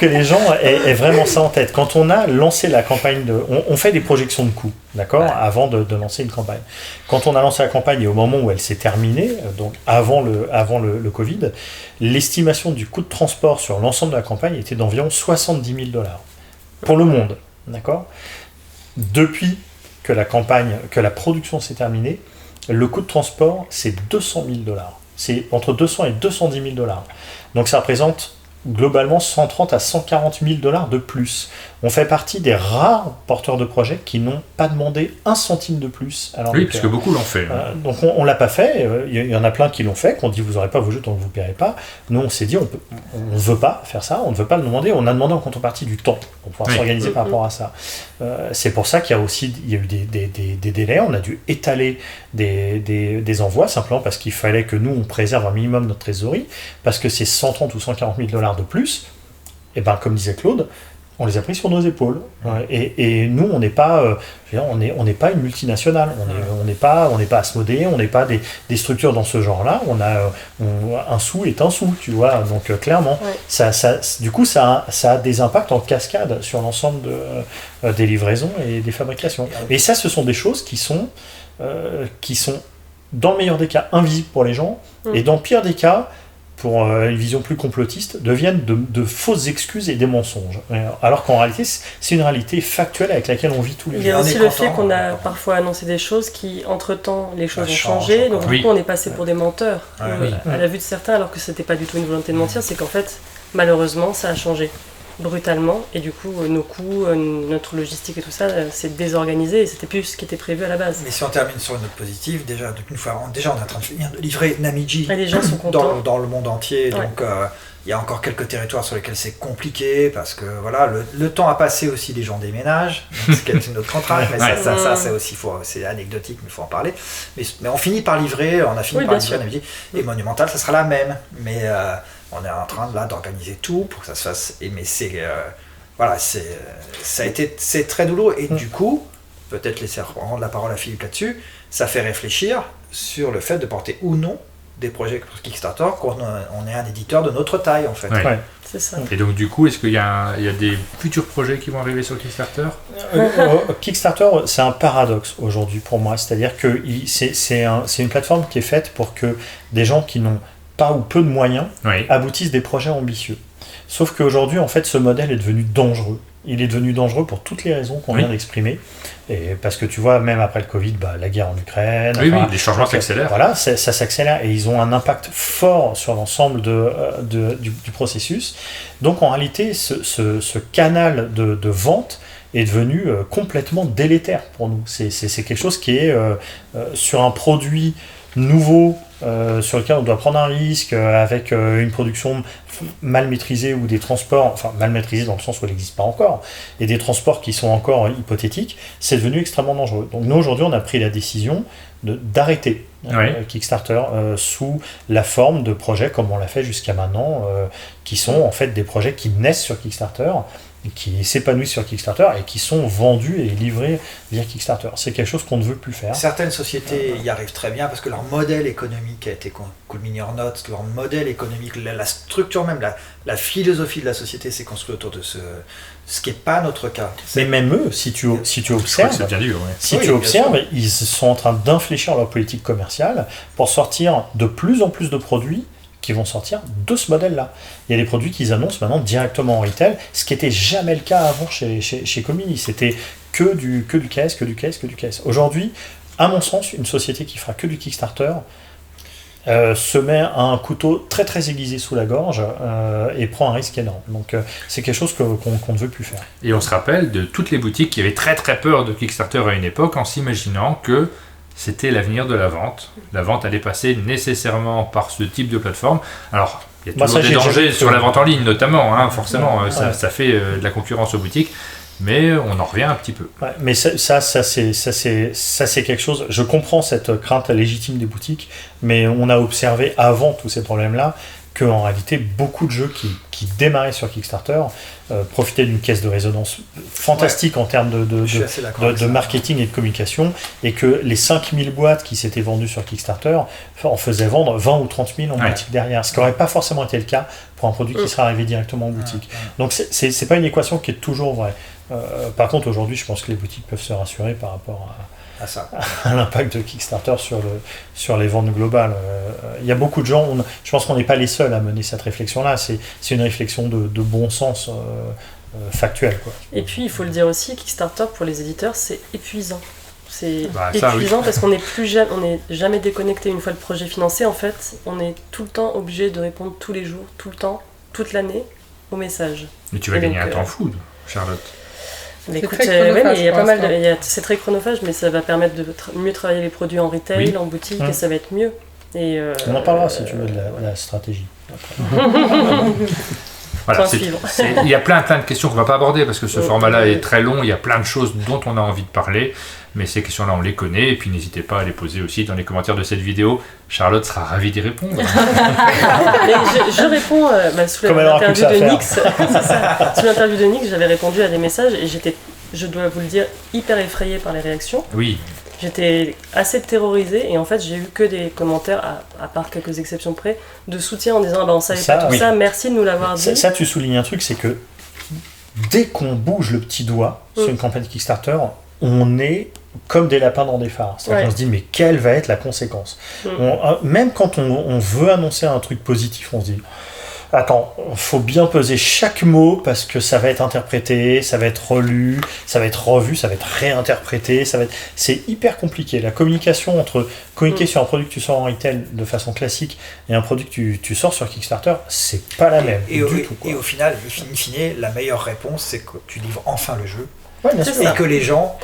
les gens aient vraiment ça en tête. Quand on a lancé la campagne on fait des projections de coûts, d'accord, avant de lancer une campagne. Quand on a lancé la campagne et au moment où elle s'est terminée, donc avant le Covid, l'estimation du coût de transport sur l'ensemble de la campagne était d'environ 70 000 $ pour le monde, d'accord. Depuis que la production s'est terminée, le coût de transport, c'est 200 000 $. C'est entre 200 et 210 000 $. Donc ça représente globalement 130 à 140 000 $ de plus. On fait partie des rares porteurs de projets qui n'ont pas demandé un centime de plus. Oui, parce que beaucoup l'ont fait. Donc on l'a pas fait. Il y en a plein qui l'ont fait, qu'on dit vous n'aurez pas vos jeux tant que vous ne paierez pas. Nous on s'est dit on ne veut pas faire ça, on ne veut pas le demander. On a demandé en contrepartie du temps pour pouvoir s'organiser par rapport à ça. C'est pour ça qu'il y a eu des délais. On a dû étaler des envois simplement parce qu'il fallait que nous on préserve un minimum notre trésorerie, parce que ces 130 ou 140 000 $ de plus, et ben comme disait Claude, on les a pris sur nos épaules. Et nous, on n'est pas une multinationale. On n'est pas Asmodée, on n'est pas des structures dans ce genre-là. Un sou est un sou, tu vois. Donc clairement, du coup, ça a des impacts en cascade sur l'ensemble des livraisons et des fabrications. Et ça, ce sont des choses qui sont dans le meilleur des cas invisibles pour les gens, et dans le pire des cas, pour une vision plus complotiste, deviennent de fausses excuses et des mensonges. Alors qu'en réalité, c'est une réalité factuelle avec laquelle on vit tous les jours. Il y a aussi le fait qu'on a parfois annoncé des choses qui, entre-temps, les choses ont changé, donc du coup, on est passé pour des menteurs. À la vue de certains, alors que c'était pas du tout une volonté de mentir, c'est qu'en fait, malheureusement, ça a changé brutalement, et du coup, nos coûts, notre logistique et tout ça, c'est désorganisé, et c'était plus ce qui était prévu à la base. Mais si on termine sur une note positive, on est en train de livrer Namiji les gens sont contents. Dans le monde entier, donc il y a encore quelques territoires sur lesquels c'est compliqué, parce que voilà, le temps a passé aussi, les gens déménagent, ce qui est une autre contrainte, mais ça c'est aussi, c'est anecdotique, mais il faut en parler. Mais on finit par livrer, on a fini par livrer Namiji, et Monumental, ça sera la même, mais On est en train d'organiser tout pour que ça se fasse. Mais c'est très douloureux. Et du coup, peut-être laisser rendre la parole à Philippe là-dessus, ça fait réfléchir sur le fait de porter ou non des projets pour Kickstarter quand on est un éditeur de notre taille en fait. Ouais. C'est ça. Et donc du coup, est-ce qu'il y a des futurs projets qui vont arriver sur Kickstarter ? Kickstarter, c'est un paradoxe aujourd'hui pour moi, c'est-à-dire que c'est une plateforme qui est faite pour que des gens qui n'ont pas ou peu de moyens aboutissent des projets ambitieux. Sauf qu'aujourd'hui, en fait, ce modèle est devenu dangereux. Il est devenu dangereux pour toutes les raisons qu'on vient d'exprimer. Et parce que tu vois, même après le Covid, la guerre en Ukraine... les changements s'accélèrent. Voilà, ça s'accélère et ils ont un impact fort sur l'ensemble du processus. Donc en réalité, ce canal de vente est devenu complètement délétère pour nous. C'est quelque chose qui est sur un produit nouveau, sur lequel on doit prendre un risque avec une production mal maîtrisée ou des transports, enfin mal maîtrisés dans le sens où elle n'existe pas encore, et des transports qui sont encore hypothétiques, c'est devenu extrêmement dangereux. Donc nous aujourd'hui on a pris la décision d'arrêter Kickstarter sous la forme de projets comme on l'a fait jusqu'à maintenant, qui sont en fait des projets qui naissent sur Kickstarter, qui s'épanouissent sur Kickstarter et qui sont vendus et livrés via Kickstarter. C'est quelque chose qu'on ne veut plus faire. Certaines sociétés y arrivent très bien parce que leur modèle économique a été culminé en notes, leur modèle économique, la structure même, la philosophie de la société s'est construite autour de ce qui n'est pas notre cas. Mais même eux, si tu observes, c'est bien dur, tu observes, ils sont en train d'infléchir leur politique commerciale pour sortir de plus en plus de produits qui vont sortir de ce modèle-là. Il y a des produits qu'ils annoncent maintenant directement en retail, ce qui n'était jamais le cas avant chez Comini. C'était que du KS. Aujourd'hui, à mon sens, une société qui fera que du Kickstarter se met un couteau très très aiguisé sous la gorge et prend un risque énorme. Donc c'est quelque chose qu'on ne veut plus faire. Et on se rappelle de toutes les boutiques qui avaient très très peur de Kickstarter à une époque en s'imaginant que c'était l'avenir de la vente. La vente allait passer nécessairement par ce type de plateforme. Alors, il y a toujours des dangers sur la vente en ligne, notamment, forcément. Ça fait de la concurrence aux boutiques, mais on en revient un petit peu. Ouais, mais ça c'est quelque chose... Je comprends cette crainte légitime des boutiques, mais on a observé avant tous ces problèmes-là qu'en réalité, beaucoup de jeux qui démarraient sur Kickstarter profitaient d'une caisse de résonance fantastique en termes de marketing et de communication, et que les 5000 boîtes qui s'étaient vendues sur Kickstarter en faisaient vendre 20 ou 30 000 en boutique derrière, ce qui n'aurait pas forcément été le cas pour un produit qui serait arrivé directement en boutique. Donc c'est pas une équation qui est toujours vraie. Par contre, aujourd'hui, je pense que les boutiques peuvent se rassurer par rapport à l'impact de Kickstarter sur les ventes globales. Il y a beaucoup de gens, je pense qu'on n'est pas les seuls à mener cette réflexion-là, c'est une réflexion de bon sens factuel, quoi. Et puis, il faut le dire aussi, Kickstarter, pour les éditeurs, c'est épuisant. C'est épuisant parce qu'on n'est jamais déconnecté. Une fois le projet financé, en fait, on est tout le temps obligé de répondre tous les jours, tout le temps, toute l'année, aux messages. Mais tu vas gagner un temps fou, Charlotte. Mais écoute, mais il y a pas mal c'est très chronophage, mais ça va permettre de mieux travailler les produits en retail, en boutique, et ça va être mieux. Et on en parlera si tu veux de la stratégie. Voilà, il y a plein de questions qu'on ne va pas aborder parce que ce format-là est très long, il y a plein de choses dont on a envie de parler, mais ces questions-là on les connaît, et puis n'hésitez pas à les poser aussi dans les commentaires de cette vidéo. Charlotte sera ravie d'y répondre. Mais je réponds sous l'interview de Nix. Sous l'interview de Nix, j'avais répondu à des messages et j'étais, je dois vous le dire, hyper effrayée par les réactions. Oui. J'étais assez terrorisée et en fait j'ai eu que des commentaires, à part quelques exceptions près, de soutien en disant on ne savait pas tout ça, merci de nous l'avoir dit. Ça tu soulignes un truc, c'est que dès qu'on bouge le petit doigt sur une campagne Kickstarter, on est comme des lapins dans des phares. C'est-à-dire qu'on se dit mais quelle va être la conséquence. Même quand on veut annoncer un truc positif, on se dit attends, faut bien peser chaque mot parce que ça va être interprété, ça va être relu, ça va être revu, ça va être réinterprété, c'est hyper compliqué. La communication entre communiquer sur un produit que tu sors en retail de façon classique et un produit que tu sors sur Kickstarter, c'est pas la même du tout. Et au final, in fine, la meilleure réponse, c'est que tu livres enfin le jeu. Ouais, bien sûr. Et que les gens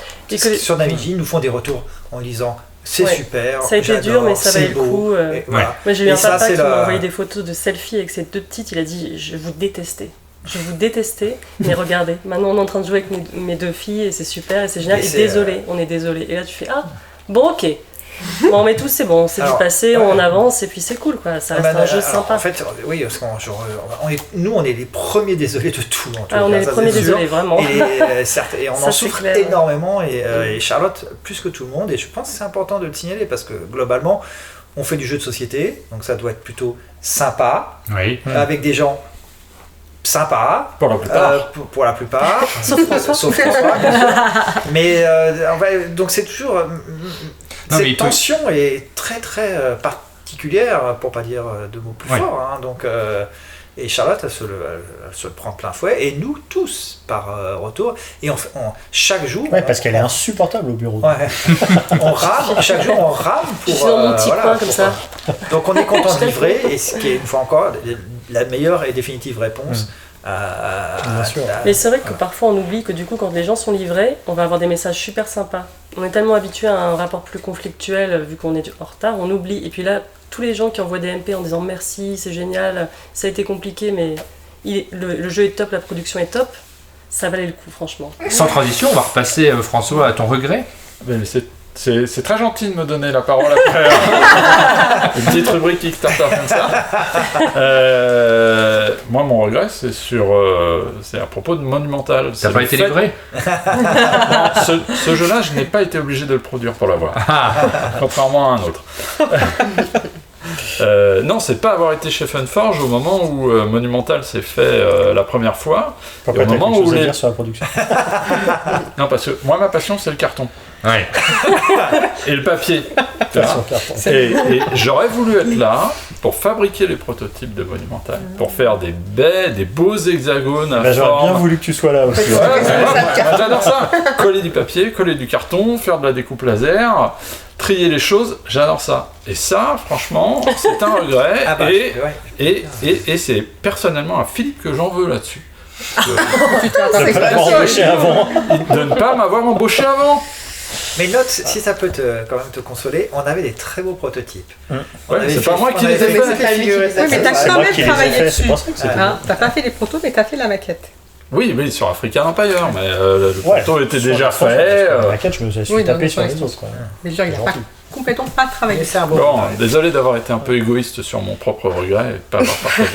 sur Navigi nous font des retours en disant c'est super, ça a été dur mais ça valait le coup. Voilà. Moi j'ai eu un papa qui m'a envoyé des photos de selfies avec ses deux petites, il a dit je vous détestais, mais regardez, maintenant on est en train de jouer avec mes deux filles et c'est super et c'est génial, et désolé, on est désolé. Et là tu fais bon ok. Bon, mais tout c'est bon, c'est du passé, on avance et puis c'est cool quoi, ça reste un jeu sympa. En fait, oui, parce nous on est les premiers désolés de tout. On est les premiers désolés, vraiment. Et on en souffre énormément, et Charlotte plus que tout le monde, et je pense que c'est important de le signaler parce que globalement, on fait du jeu de société, donc ça doit être plutôt sympa, avec des gens sympa pour la plupart, pour la plupart. Sauf François, bien sûr. Mais donc c'est toujours cette tension est très très particulière, pour pas dire de mots plus forts, hein, donc et Charlotte elle se le prend plein fouet, et nous tous par retour, et chaque jour parce qu'elle est insupportable au bureau. On rame chaque jour, on rame pour je suis dans mon petit coin comme ça. Donc on est content de livrer, et ce qui est une fois encore la meilleure et définitive réponse. Mais c'est vrai que parfois on oublie que du coup quand les gens sont livrés, on va avoir des messages super sympas. On est tellement habitué à un rapport plus conflictuel vu qu'on est en retard, on oublie. Et puis là, tous les gens qui envoient des MP en disant merci, c'est génial, ça a été compliqué mais le jeu est top, la production est top, ça valait le coup franchement. Sans transition, on va repasser François à ton regret. Mais c'est très gentil de me donner la parole après une petite rubrique Kickstarter comme ça. Moi, mon regret, c'est à propos de Monumental. Ça n'a pas été livré ? Non, ce jeu-là, je n'ai pas été obligé de le produire pour l'avoir, contrairement à un autre. Non, c'est pas avoir été chez Funforge au moment où Monumental s'est fait la première fois. Pourquoi au moment où dire sur la production? Non, parce que moi, ma passion, c'est le carton. Ouais. Et le papier. Et j'aurais voulu être là pour fabriquer les prototypes de Monumental, pour faire des baies, des beaux hexagones à forme. J'aurais bien voulu que tu sois là aussi. Moi, j'adore ça. Coller du papier, coller du carton, faire de la découpe laser, trier les choses, j'adore ça. Et ça, franchement, c'est un regret. Et c'est personnellement à Philippe que j'en veux là-dessus. De ne pas m'avoir embauché avant. Mais note, si ça peut quand même te consoler, on avait des très beaux prototypes. C'est pas moi qui les ai fait. Oui, mais t'as quand même travaillé dessus. T'as pas fait les protos, mais t'as fait la maquette. Oui, sur African Empire, mais le proto était déjà fait. La maquette, je me suis tapé sur les autres. Mais genre, il n'a pas complètement pas travaillé. Bon, désolé d'avoir été un peu égoïste sur mon propre regret et de pas avoir partagé.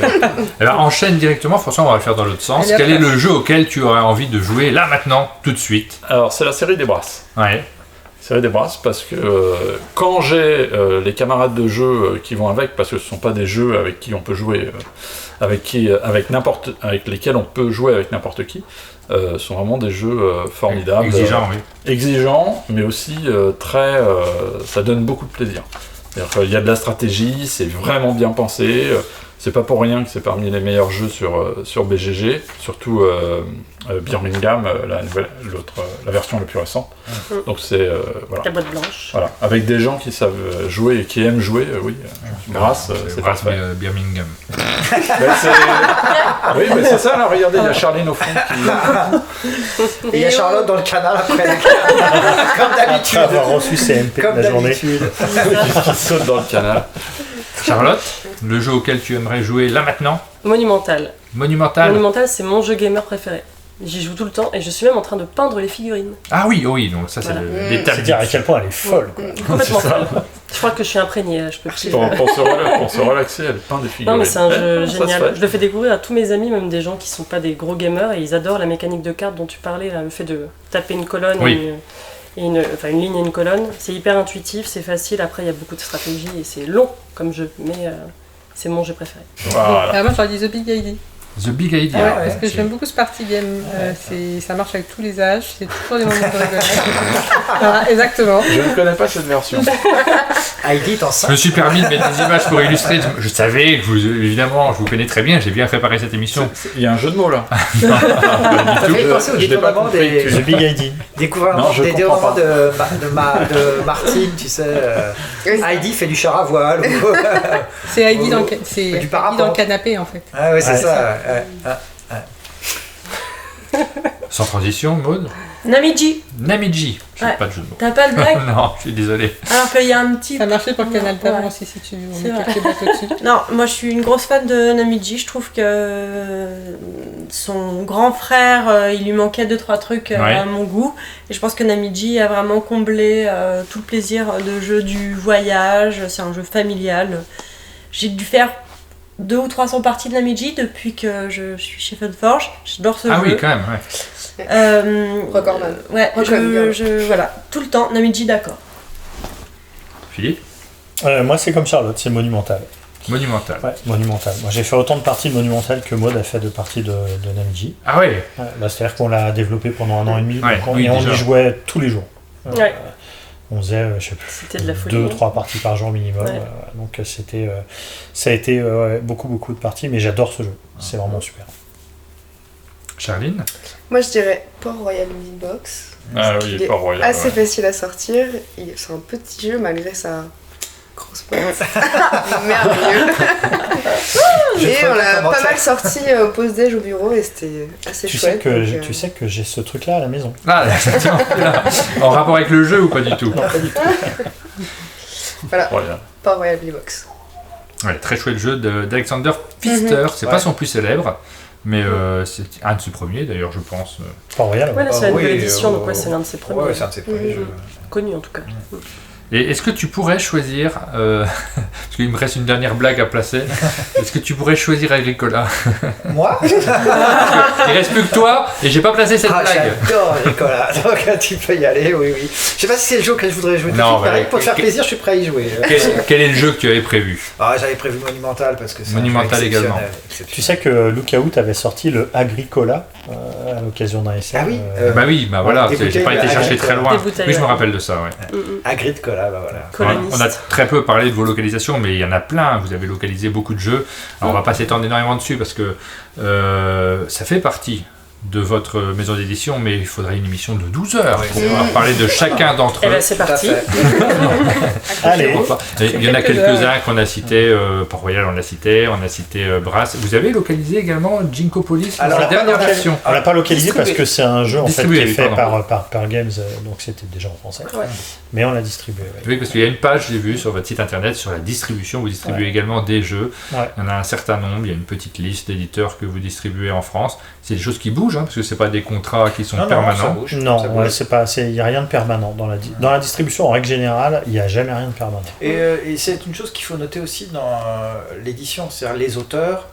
Alors enchaîne directement, François, on va le faire dans l'autre sens. Quel est le jeu auquel tu aurais envie de jouer là, maintenant, tout de suite ? Alors, c'est la série des Brasses. Ouais. Série des Brasses, parce que quand j'ai les camarades de jeu qui vont avec, parce que ce ne sont pas des jeux avec qui on peut jouer, avec lesquels on peut jouer avec n'importe qui, sont vraiment des jeux formidables. Exigeants, mais aussi ça donne beaucoup de plaisir. C'est-à-dire qu'il y a de la stratégie, c'est vraiment bien pensé. C'est pas pour rien que c'est parmi les meilleurs jeux sur BGG, surtout Birmingham, la version la plus récente. Donc c'est voilà. La boîte blanche. Voilà, avec des gens qui savent jouer et qui aiment jouer, oui. Brass, c'est parfait. Birmingham. Oui, mais c'est ça. Là, regardez, il y a Charline au fond. Et il y a Charlotte dans le canal après. Comme d'habitude. Après avoir reçu CMP de la journée. Qui saute dans le canal. Charlotte, le jeu auquel tu aimerais jouer là maintenant ? Monumental. Monumental, c'est mon jeu gamer préféré. J'y joue tout le temps et je suis même en train de peindre les figurines. Ah oui, donc ça c'est l'étape. C'est dire à quel point elle est folle. Complètement folle. Je crois que je suis imprégnée, je peux plus. Pour se relaxer, elle peint des figurines. Non mais c'est un jeu génial. Je le fais découvrir à tous mes amis, même des gens qui sont pas des gros gamers, et ils adorent la mécanique de cartes dont tu parlais, là, le fait de taper une colonne une ligne et une colonne. C'est hyper intuitif, c'est facile, après il y a beaucoup de stratégie et c'est long comme jeu, mais c'est mon jeu préféré. Voilà. Moi j'aurais dit The Big ID. The Big Idea. Parce que j'aime beaucoup ce party game. Ça marche avec tous les âges, c'est toujours des moments de rigolade. Voilà, exactement. Je ne connais pas cette version. Heidi est enceinte. Je me suis permis de mettre des images pour illustrer. Je savais que évidemment, je vous connais très bien, j'ai bien préparé cette émission. Il y a un jeu de mots là. Ça fait penser au détournement des The Big ID. Détournement de Martine, tu sais. Heidi fait du char à voile. C'est Heidi dans le canapé en fait. Ah ouais, c'est ça. Sans transition, Maud. Namiji. J'ai pas de jeu de mots. T'as pas le blague? Non, je suis désolé. Alors qu'il y a un petit... Ça marchait pour le canal d'avant aussi, si tu veux. On met quelques bateaux dessus. Non, moi je suis une grosse fan de Namiji. Je trouve que son grand frère, il lui manquait 2-3 trucs à mon goût. Et je pense que Namiji a vraiment comblé tout le plaisir de jeu du voyage. C'est un jeu familial. J'ai dû faire 200 ou 300 parties de Namiji depuis que je suis chez Funforge. J'adore ce jeu. Ah oui, quand même, ouais. Recordman. Ouais, voilà, tout le temps, Namiji, d'accord. Philippe? Moi, c'est comme Charlotte, c'est Monumental. Monumental. Ouais, Monumental. Moi, j'ai fait autant de parties de Monumental que Maud a fait de parties de Namiji. Ah ouais. C'est-à-dire qu'on l'a développé pendant 1 an et demi, on y jouait tous les jours. On faisait, je sais plus, 2-3 parties par jour minimum. Donc ça a été beaucoup de parties, mais j'adore ce jeu. C'est vraiment super. Charline? Moi je dirais Port-Royal V-Box. Ah oui, Port-Royal. Assez facile à sortir. C'est un petit jeu malgré sa grosse boîte. Merveilleux. Et on l'a pas mal sorti au pause-déj au bureau et c'était assez chouette. Tu sais que j'ai ce truc-là à la maison. Ah, exactement. En rapport avec le jeu ou pas du tout? Non, pas du tout. Voilà, Port-Royal V-Box. Ouais, très chouette jeu d'Alexander Pfister. C'est pas son plus célèbre. Mais c'est un de ses premiers d'ailleurs, je pense. Port-Royal. Ouais, là c'est la nouvelle édition, donc c'est l'un de ses premiers. Ouais, c'est un de ses premiers jeux. Connu en tout cas. Et est-ce que tu pourrais choisir, parce qu'il me reste une dernière blague à placer, est-ce que tu pourrais choisir Agricola? Moi? Il reste plus que toi, et j'ai pas placé cette blague. J'adore Agricola, donc tu peux y aller, oui. Je sais pas si c'est le jeu auquel je voudrais jouer. Non, pareil, pour te faire plaisir, je suis prêt à y jouer. Quel est le jeu que tu avais prévu? J'avais prévu Monumental, parce que c'est Monumental également. Tu sais que Lookout avait sorti le Agricola à l'occasion d'un essai. Ah oui voilà, j'ai pas été chercher très loin. Oui, je me rappelle de ça, ouais. Agricola, voilà. On a très peu parlé de vos localisations, mais il y en a plein. Vous avez localisé beaucoup de jeux. Alors, on va pas s'étendre énormément dessus parce que ça fait partie de votre maison d'édition, mais il faudrait une émission de 12 heures pour pouvoir parler de chacun d'entre eux. Et bien c'est parti. Allez. Il y en a quelques-uns qu'on a cités, Port-Royal on l'a cité, on a cité Brass. Vous avez localisé également Jinkopolis, la dernière version. On l'a pas localisé parce que c'est un jeu en fait, qui est fait par Games, donc c'était déjà en français. Ouais. Mais on l'a distribué. Ouais. Oui, parce qu'il y a une page, j'ai vu sur votre site internet, sur la distribution. Vous distribuez également des jeux. Ouais. Il y en a un certain nombre, il y a une petite liste d'éditeurs que vous distribuez en France. C'est des choses qui bougent, parce que c'est pas des contrats qui sont permanents. Non, il n'y a rien de permanent. Dans la distribution, en règle générale, il n'y a jamais rien de permanent. Et c'est une chose qu'il faut noter aussi dans l'édition, c'est-à-dire les auteurs.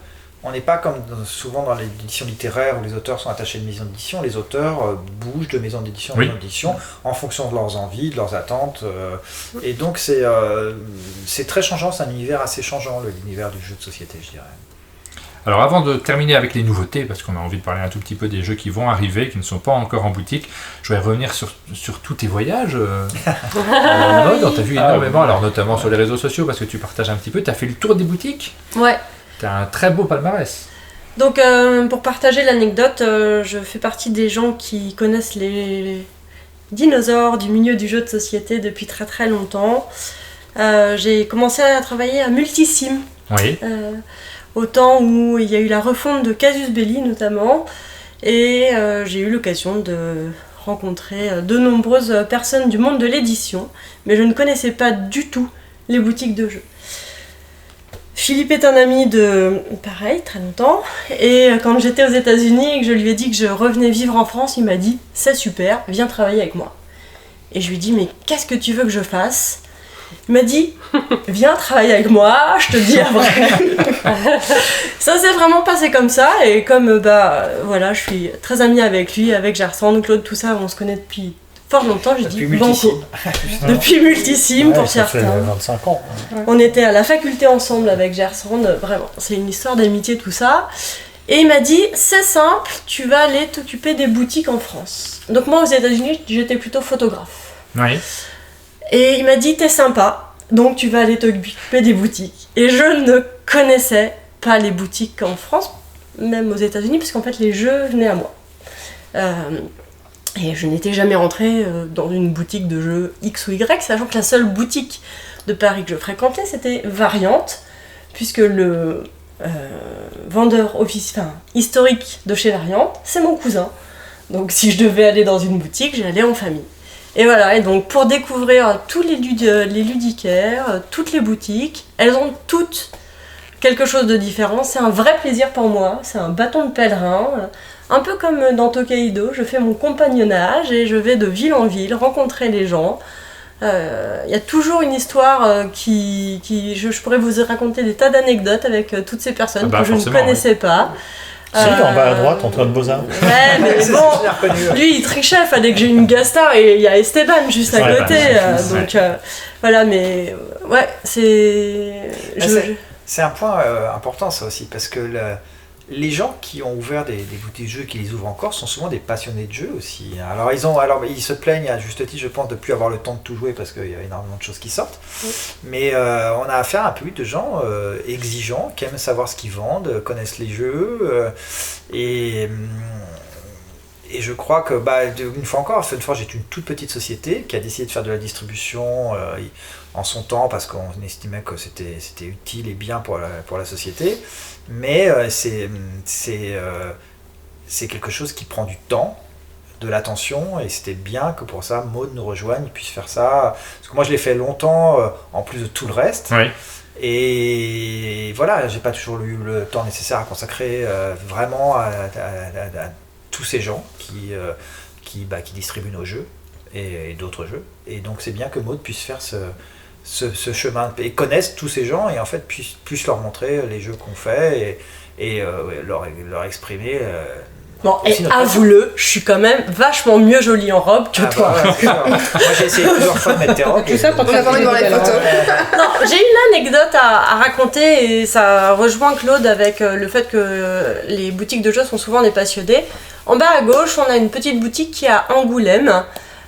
On n'est pas comme souvent dans l'édition littéraire où les auteurs sont attachés à une maison d'édition. Les auteurs bougent de maison d'édition en maison d'édition en fonction de leurs envies, de leurs attentes. Et donc c'est très changeant, c'est un univers assez changeant, l'univers du jeu de société, je dirais. Alors avant de terminer avec les nouveautés, parce qu'on a envie de parler un tout petit peu des jeux qui vont arriver, qui ne sont pas encore en boutique, je voudrais revenir sur tous tes voyages. Maud, on t'a vu énormément, alors notamment sur les réseaux sociaux, parce que tu partages un petit peu, tu as fait le tour des boutiques. Ouais. Tu as un très beau palmarès. Donc pour partager l'anecdote, je fais partie des gens qui connaissent les dinosaures du milieu du jeu de société depuis très très longtemps. J'ai commencé à travailler à Multisim. Oui. Au temps où il y a eu la refonte de Casus Belli notamment, et j'ai eu l'occasion de rencontrer de nombreuses personnes du monde de l'édition, mais je ne connaissais pas du tout les boutiques de jeux. Philippe est un ami de, pareil, très longtemps, et quand j'étais aux États-Unis et que je lui ai dit que je revenais vivre en France, il m'a dit « c'est super, viens travailler avec moi ». Et je lui ai dit « mais qu'est-ce que tu veux que je fasse ?» Il m'a dit « viens travailler avec moi, je te dis après ». Ça s'est vraiment passé comme ça, et comme voilà, je suis très amie avec lui, avec Gerson, Claude, tout ça, on se connaît depuis fort longtemps, j'ai dit banco. Depuis Multisim pour certains. Ça fait 25 ans. On était à la faculté ensemble avec Gerson, vraiment, c'est une histoire d'amitié tout ça. Et il m'a dit, c'est simple, tu vas aller t'occuper des boutiques en France. Donc moi aux États-Unis, j'étais plutôt photographe. Oui. Et il m'a dit, t'es sympa, donc tu vas aller t'occuper des boutiques. Et je ne connaissais pas les boutiques en France, même aux États-Unis, parce qu'en fait les jeux venaient à moi. Et je n'étais jamais rentrée dans une boutique de jeux X ou Y, sachant que la seule boutique de Paris que je fréquentais, c'était Variante, puisque le vendeur historique de chez Variante, c'est mon cousin. Donc si je devais aller dans une boutique, j'allais en famille. Et voilà, et donc pour découvrir tous les ludicaires, toutes les boutiques, elles ont toutes quelque chose de différent. C'est un vrai plaisir pour moi, c'est un bâton de pèlerin. Un peu comme dans Tokaido, je fais mon compagnonnage et je vais de ville en ville rencontrer les gens. Y a toujours une histoire je pourrais vous raconter des tas d'anecdotes avec toutes ces personnes que je ne connaissais pas. Si, en bas à droite, Antoine Bozard. Ouais, mais bon, lui il trichait, fallait que j'ai une gastar et il y a Esteban juste à côté. Donc voilà, mais ouais, c'est un point important ça aussi, parce que les gens qui ont ouvert des boutiques de jeux, qui les ouvrent encore, sont souvent des passionnés de jeux aussi. Alors ils se plaignent à juste titre, je pense, de ne plus avoir le temps de tout jouer parce qu'il y a énormément de choses qui sortent. Oui. Mais on a affaire à un public de gens exigeants, qui aiment savoir ce qu'ils vendent, connaissent les jeux. Et je crois que, une fois encore, Funforge est une toute petite société qui a décidé de faire de la distribution en son temps parce qu'on estimait que c'était utile et bien pour la société. Mais c'est quelque chose qui prend du temps, de l'attention, et c'était bien que pour ça Maud nous rejoigne, puisse faire ça. Parce que moi je l'ai fait longtemps, en plus de tout le reste. Oui. Et voilà, j'ai pas toujours eu le temps nécessaire à consacrer vraiment à tous ces gens qui distribuent nos jeux et d'autres jeux. Et donc c'est bien que Maud puisse faire ce chemin et connaissent tous ces gens et en fait puissent leur montrer les jeux qu'on fait et leur exprimer. Bon, et avoue-le, je suis quand même vachement mieux jolie en robe que toi. Moi j'ai essayé plusieurs fois de mettre tes robes. Tout ça pour te voir dans les photos. Non, j'ai une anecdote à raconter et ça rejoint Claude avec le fait que les boutiques de jeux sont souvent des passionnés. En bas à gauche, on a une petite boutique qui est à Angoulême.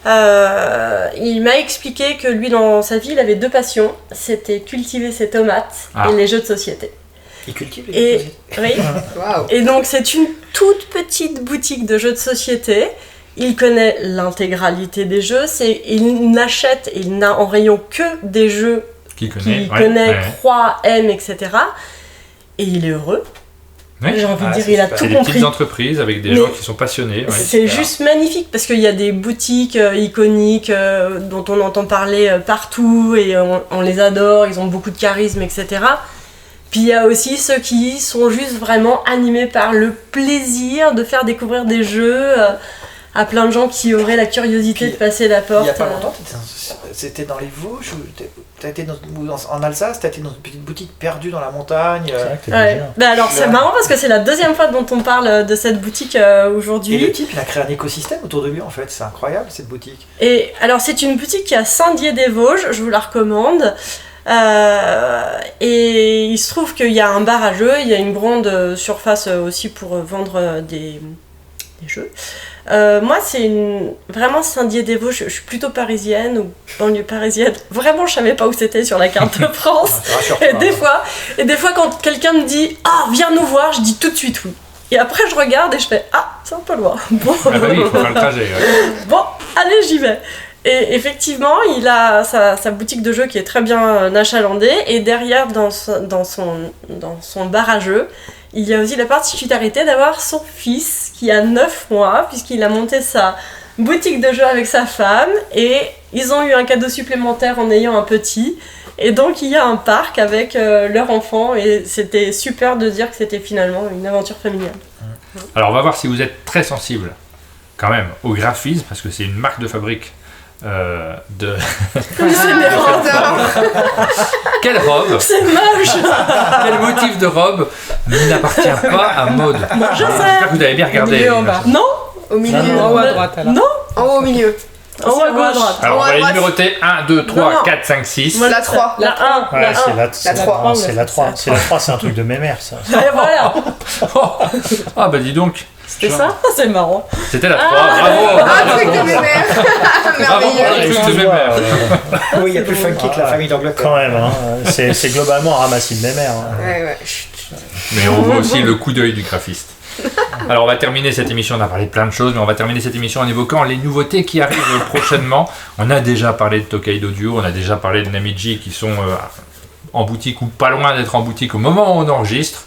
Il m'a expliqué que lui dans sa vie il avait 2 passions, c'était cultiver ses tomates et les jeux de société. Il cultive les jeux de société. Oui. Wow. Et donc c'est une toute petite boutique de jeux de société. Il connaît l'intégralité des jeux, il n'achète, il n'a en rayon que des jeux qu'il connaît, croit, aime, etc. Et il est heureux. Oui. J'ai envie de dire, il a tout compris. Des petites entreprises avec des gens qui sont passionnés. Ouais, c'est juste magnifique parce qu'il y a des boutiques iconiques dont on entend parler partout et on les adore, ils ont beaucoup de charisme, etc. Puis il y a aussi ceux qui sont juste vraiment animés par le plaisir de faire découvrir des jeux à plein de gens qui auraient la curiosité de passer la porte. Il n'y a pas longtemps, c'était dans les Vosges, t'as été en Alsace, t'as été dans une petite boutique perdue dans la montagne. Ouais. Alors c'est marrant parce que c'est la 2e fois dont on parle de cette boutique aujourd'hui. Et le type il a créé un écosystème autour de lui en fait, c'est incroyable cette boutique. Et alors c'est une boutique qui est à Saint-Dié-des-Vosges, je vous la recommande. Et il se trouve qu'il y a un bar à jeux, il y a une grande surface aussi pour vendre des jeux. Moi, c'est vraiment Saint-Dié-des-Vosges, je suis plutôt parisienne ou banlieue parisienne. Vraiment, je savais pas où c'était sur la carte de France. Et des fois, quand quelqu'un me dit « Ah, viens nous voir », je dis tout de suite oui. Et après, je regarde et je fais « Ah, c'est un peu loin. » Bon. Ah bah oui, il faut faire le trajet. Ouais. Bon, allez, j'y vais. Et effectivement, il a sa boutique de jeux qui est très bien achalandée. Et derrière, dans son bar à jeux, il y a aussi la particularité d'avoir son fils qui a 9 mois, puisqu'il a monté sa boutique de jeux avec sa femme. Et ils ont eu un cadeau supplémentaire en ayant un petit. Et donc, il y a un parc avec leur enfant. Et c'était super de dire que c'était finalement une aventure familiale. Alors, on va voir si vous êtes très sensible, quand même, au graphisme, parce que c'est une marque de fabrique. Quelle robe? C'est moche. Quel motif de robe n'appartient pas à Maud? J'espère que vous avez bien regardé. Non. Au milieu. En haut à droite alors. Non. En haut au milieu. En haut à gauche. Alors on va les numéroter 1, 2, 3, 4, 5, 6. La 3. La 1. Ouais, c'est la 3. C'est la 3. C'est la 3, c'est un truc de mémère ça. Et voilà. Ah bah dis donc. C'était ça? C'est marrant. C'était la 3, bravo! Un truc de mémère! Merveilleux! Un truc de mémère! Oui, il y a plus funky que la famille d'Angleterre. Quand même, hein. C'est globalement un ramassis de mémère. Hein. Ouais. Mais on voit aussi le coup d'œil du graphiste. Alors on va terminer cette émission, on a parlé de plein de choses, mais on va terminer cette émission en évoquant les nouveautés qui arrivent prochainement. On a déjà parlé de Tokaido Duo, on a déjà parlé de Namiji qui sont en boutique ou pas loin d'être en boutique au moment où on enregistre,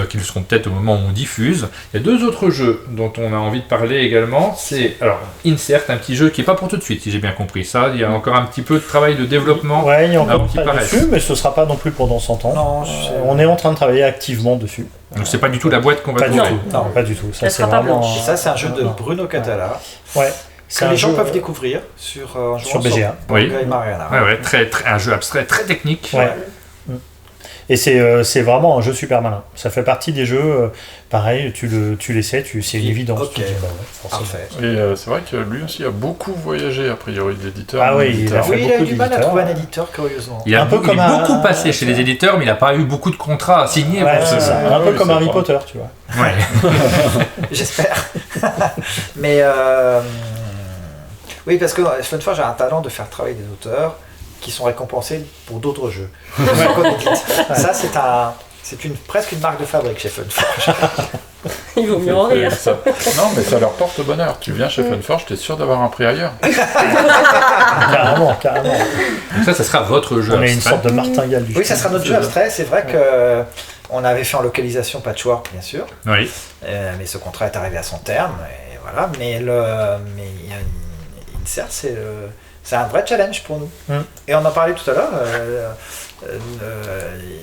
qui le seront peut-être au moment où on diffuse. Il y a 2 autres jeux dont on a envie de parler également. C'est alors Insert, un petit jeu qui n'est pas pour tout de suite, si j'ai bien compris ça. Il y a encore un petit peu de travail de développement. Ouais, il y a encore un travail dessus, mais ce ne sera pas non plus pendant 100 ans. Non, on est en train de travailler activement dessus. Donc c'est pas du tout la boîte qu'on va trouver. Non, pas du tout. Ça, c'est vraiment... Et ça, c'est un jeu de Bruno Catala. Ouais. Que les gens peuvent découvrir sur BGA. Oui. Mariana. Ouais, un jeu abstrait très technique. Ouais. Et c'est vraiment un jeu super malin. Ça fait partie des jeux, pareil, tu l'essaies, c'est une évidence. Ok, parfait. Et c'est vrai que lui aussi a beaucoup voyagé, a priori, d'éditeurs. Ah oui, il a eu du mal à trouver un éditeur, curieusement. Il a beaucoup passé chez les éditeurs, mais il n'a pas eu beaucoup de contrats à signer. Un peu comme Harry Potter, tu vois. Ouais. J'espère. Mais oui, parce que Funforge a un talent de faire travailler des auteurs qui sont récompensés pour d'autres jeux. Ça, c'est presque une marque de fabrique chez Funforge. Il vaut mieux en rire. Non, mais ça leur porte bonheur. Tu viens chez Funforge, t'es sûr d'avoir un prix ailleurs. Carrément. Donc ça sera votre jeu. On est une sorte de martingale du jeu. Oui, ça sera notre jeu abstrait. C'est vrai que on avait fait en localisation Patchwork, bien sûr. Oui. Mais ce contrat est arrivé à son terme. Et voilà. Mais Insert, c'est un vrai challenge pour nous. Et on en parlait tout à l'heure.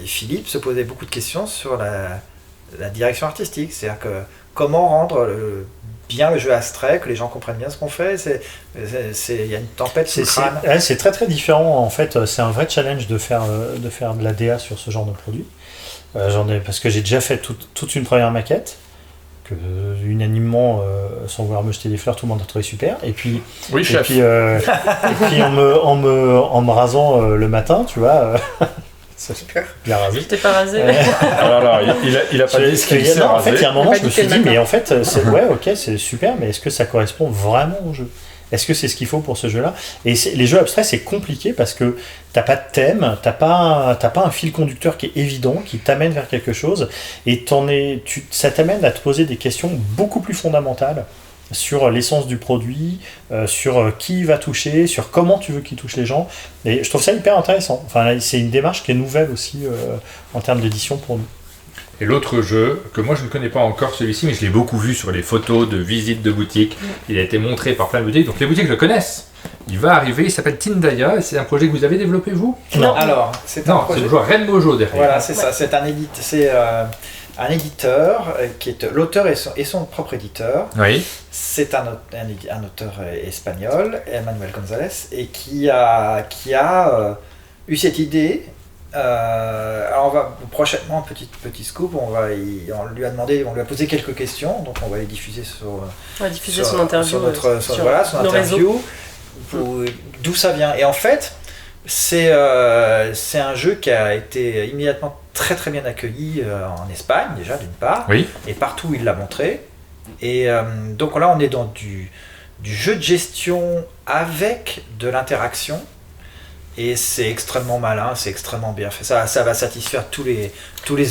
Philippe se posait beaucoup de questions sur la direction artistique. C'est-à-dire que comment rendre bien le jeu abstrait, que les gens comprennent bien ce qu'on fait. Il y a une tempête sous le crâne. C'est très très différent en fait. C'est un vrai challenge de faire de la DA sur ce genre de produit. Parce que j'ai déjà fait toute une première maquette. Que unanimement, sans vouloir me jeter des fleurs, tout le monde a trouvé super. Et puis, oui, chef. Et puis en me rasant le matin, tu vois. C'est super. Il a rasé. Je t'ai pas rasé. Alors, il a pas dit ce qu'il s'est rasé. En fait, il y a un moment, je me suis dit, mais en fait, c'est super, mais est-ce que ça correspond vraiment au jeu ? Est-ce que c'est ce qu'il faut pour ce jeu-là ? Et les jeux abstraits, c'est compliqué parce que t'as pas de thème, t'as pas un fil conducteur qui est évident, qui t'amène vers quelque chose, et ça t'amène à te poser des questions beaucoup plus fondamentales sur l'essence du produit, sur qui va toucher, sur comment tu veux qu'il touche les gens. Et je trouve ça hyper intéressant. Enfin, c'est une démarche qui est nouvelle aussi en termes d'édition pour nous. Et l'autre jeu, que moi je ne connais pas encore celui-ci, mais je l'ai beaucoup vu sur les photos de visites de boutiques, il a été montré par plein de boutiques, donc les boutiques le connaissent. Il va arriver, il s'appelle Tindaya, et c'est un projet que vous avez développé vous ? Non, alors, c'est le joueur Renmojo derrière. Voilà, c'est ça, c'est un éditeur qui est l'auteur et son propre éditeur. Oui. C'est un auteur espagnol, Emmanuel González, et qui a eu cette idée. Alors on va prochainement, petit scoop, on lui a posé quelques questions, donc on va les diffuser son interview, son interview, d'où ça vient. Et en fait, c'est un jeu qui a été immédiatement très très bien accueilli en Espagne déjà d'une part, oui. Et partout où il l'a montré. Et donc là on est dans du jeu de gestion avec de l'interaction. Et c'est extrêmement malin, c'est extrêmement bien fait. Ça va satisfaire tous les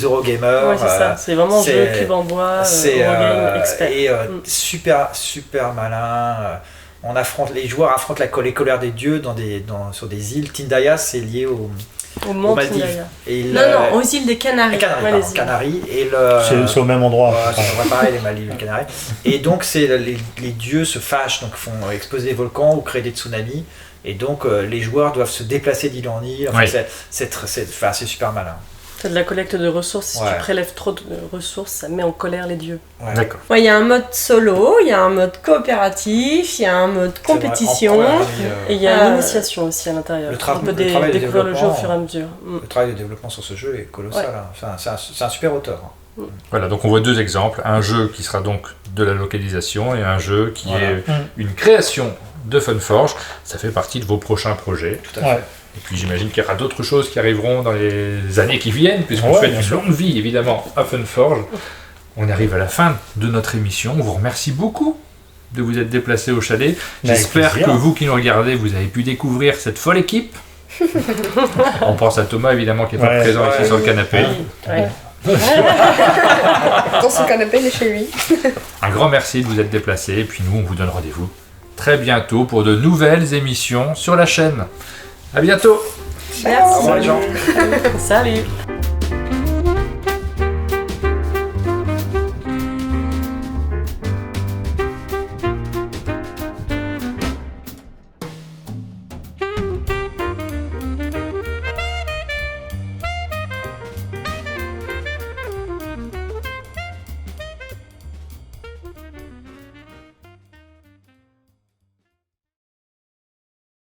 Eurogamers. Oui, c'est ça. C'est vraiment jeu cube en bois, Eurogame expert. Et super malin. Les joueurs affrontent les colères des dieux sur des îles. Tindaya, c'est lié au mont Maldives. Non, aux îles des Canaries. Canaries. C'est au même endroit. C'est pareil, les Maldives, les Canaries. Et donc, les dieux se fâchent, donc font exploser des volcans ou créer des tsunamis. Et donc les joueurs doivent se déplacer d'île en île. Enfin, c'est super malin. C'est de la collecte de ressources. Si tu prélèves trop de ressources, ça met en colère les dieux. Ouais. D'accord. Il y a un mode solo, il y a un mode coopératif, il y a un mode compétition. Et il y a une initiation aussi à l'intérieur. On peut découvrir le jeu au fur et à mesure. Le travail de développement sur ce jeu est colossal. Ouais. Enfin, c'est un super auteur. Voilà, donc on voit 2 exemples. Un jeu qui sera donc de la localisation et un jeu qui est une création de Funforge. Ça fait partie de vos prochains projets. Tout à fait. Et puis j'imagine qu'il y aura d'autres choses qui arriveront dans les années qui viennent, puisqu'on souhaite une longue vie évidemment à Funforge. On arrive à la fin de notre émission. On vous remercie beaucoup de vous être déplacé au chalet. J'espère que vous qui nous regardez, vous avez pu découvrir cette folle équipe. On pense à Thomas évidemment qui est pas présent ici sur le canapé. Dans son canapé, il est chez lui. Un grand merci de vous être déplacé. Et puis nous, on vous donne rendez-vous très bientôt pour de nouvelles émissions sur la chaîne. À bientôt. Merci. Au revoir les gens. Salut.